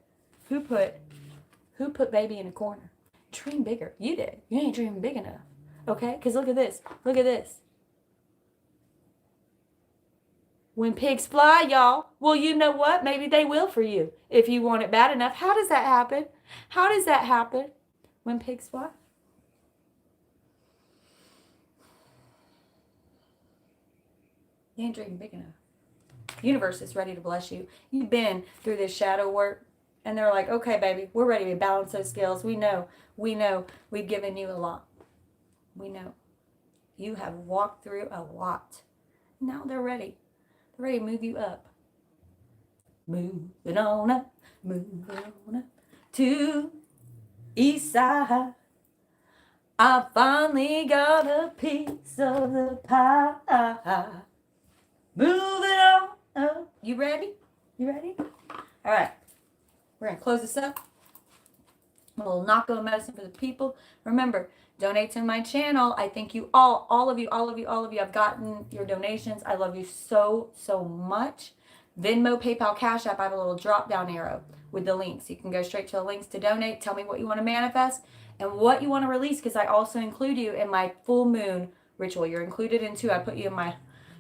baby in a corner? Dream bigger. You did. You ain't dreaming big enough. Okay? Because look at this. Look at this. When pigs fly, y'all, well, you know what? Maybe they will for you if you want it bad enough. How does that happen? How does that happen when pigs fly? You ain't dreaming big enough. Universe is ready to bless you. You've been through this shadow work, and they're like, okay, baby, we're ready to balance those scales. We know we've given you a lot. We know. You have walked through a lot. Now they're ready. They're ready to move you up. Moving on up to east side. I finally got a piece of the pie. Moving on up. You ready? You ready? All right. We're going to close this up. A little knockout medicine for the people. Remember, donate to my channel. I thank you all of you have gotten your donations. I love you so much. Venmo, PayPal, Cash App, I have a little drop down arrow with the links. You can go straight to the links to donate. Tell me what you want to manifest and what you want to release, because I also include you in my full moon ritual. You're included in too. I put you in my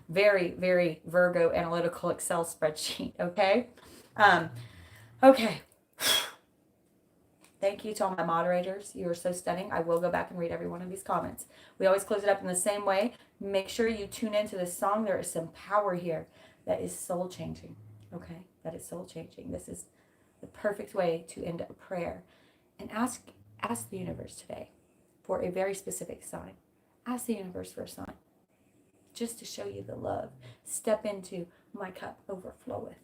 very, very Virgo analytical Excel spreadsheet, okay? Okay. Thank you to all my moderators. You are so stunning. I will go back and read every one of these comments. We always close it up in the same way. Make sure you tune into this song. There is some power here that is soul changing. Okay? That is soul changing. This is the perfect way to end a prayer. And ask the universe today for a very specific sign. Ask the universe for a sign. Just to show you the love. Step into my cup overfloweth.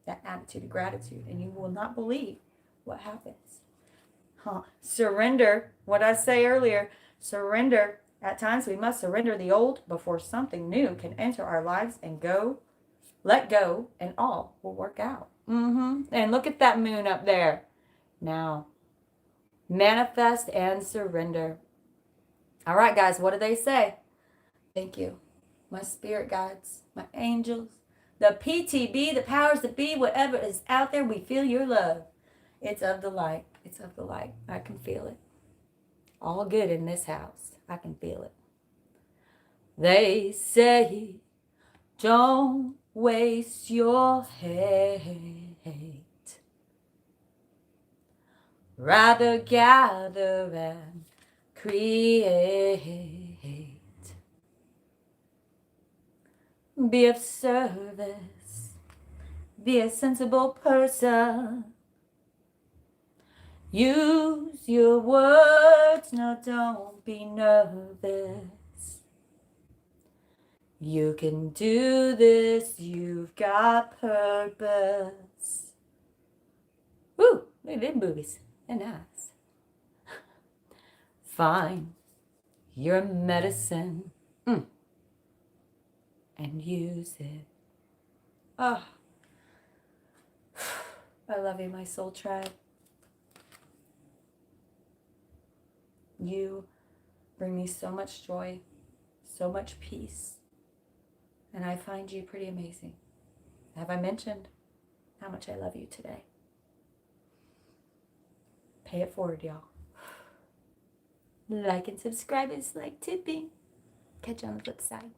That attitude of gratitude. And you will not believe what happens. Surrender. What I say earlier. Surrender. At times we must surrender the old before something new can enter our lives and go. Let go and all will work out. And look at that moon up there. Now, manifest and surrender. All right, guys, what do they say? Thank you. My spirit guides, my angels, the PTB, the powers that be, whatever is out there, we feel your love. It's of the light. It's of the light. I can feel it. All good in this house. I can feel it. They say, don't waste your hate. Rather gather and create. Be of service. Be a sensible person. Use your words, no, don't be nervous. You can do this, you've got purpose. Woo, look at them boobies, they're nice. Find your medicine and use it. Oh, I love you, my soul tribe. You bring me so much joy, so much peace, and I find you pretty amazing. Have I mentioned how much I love you today? Pay it forward, y'all. Like and subscribe is like tipping. Catch you on the flip side.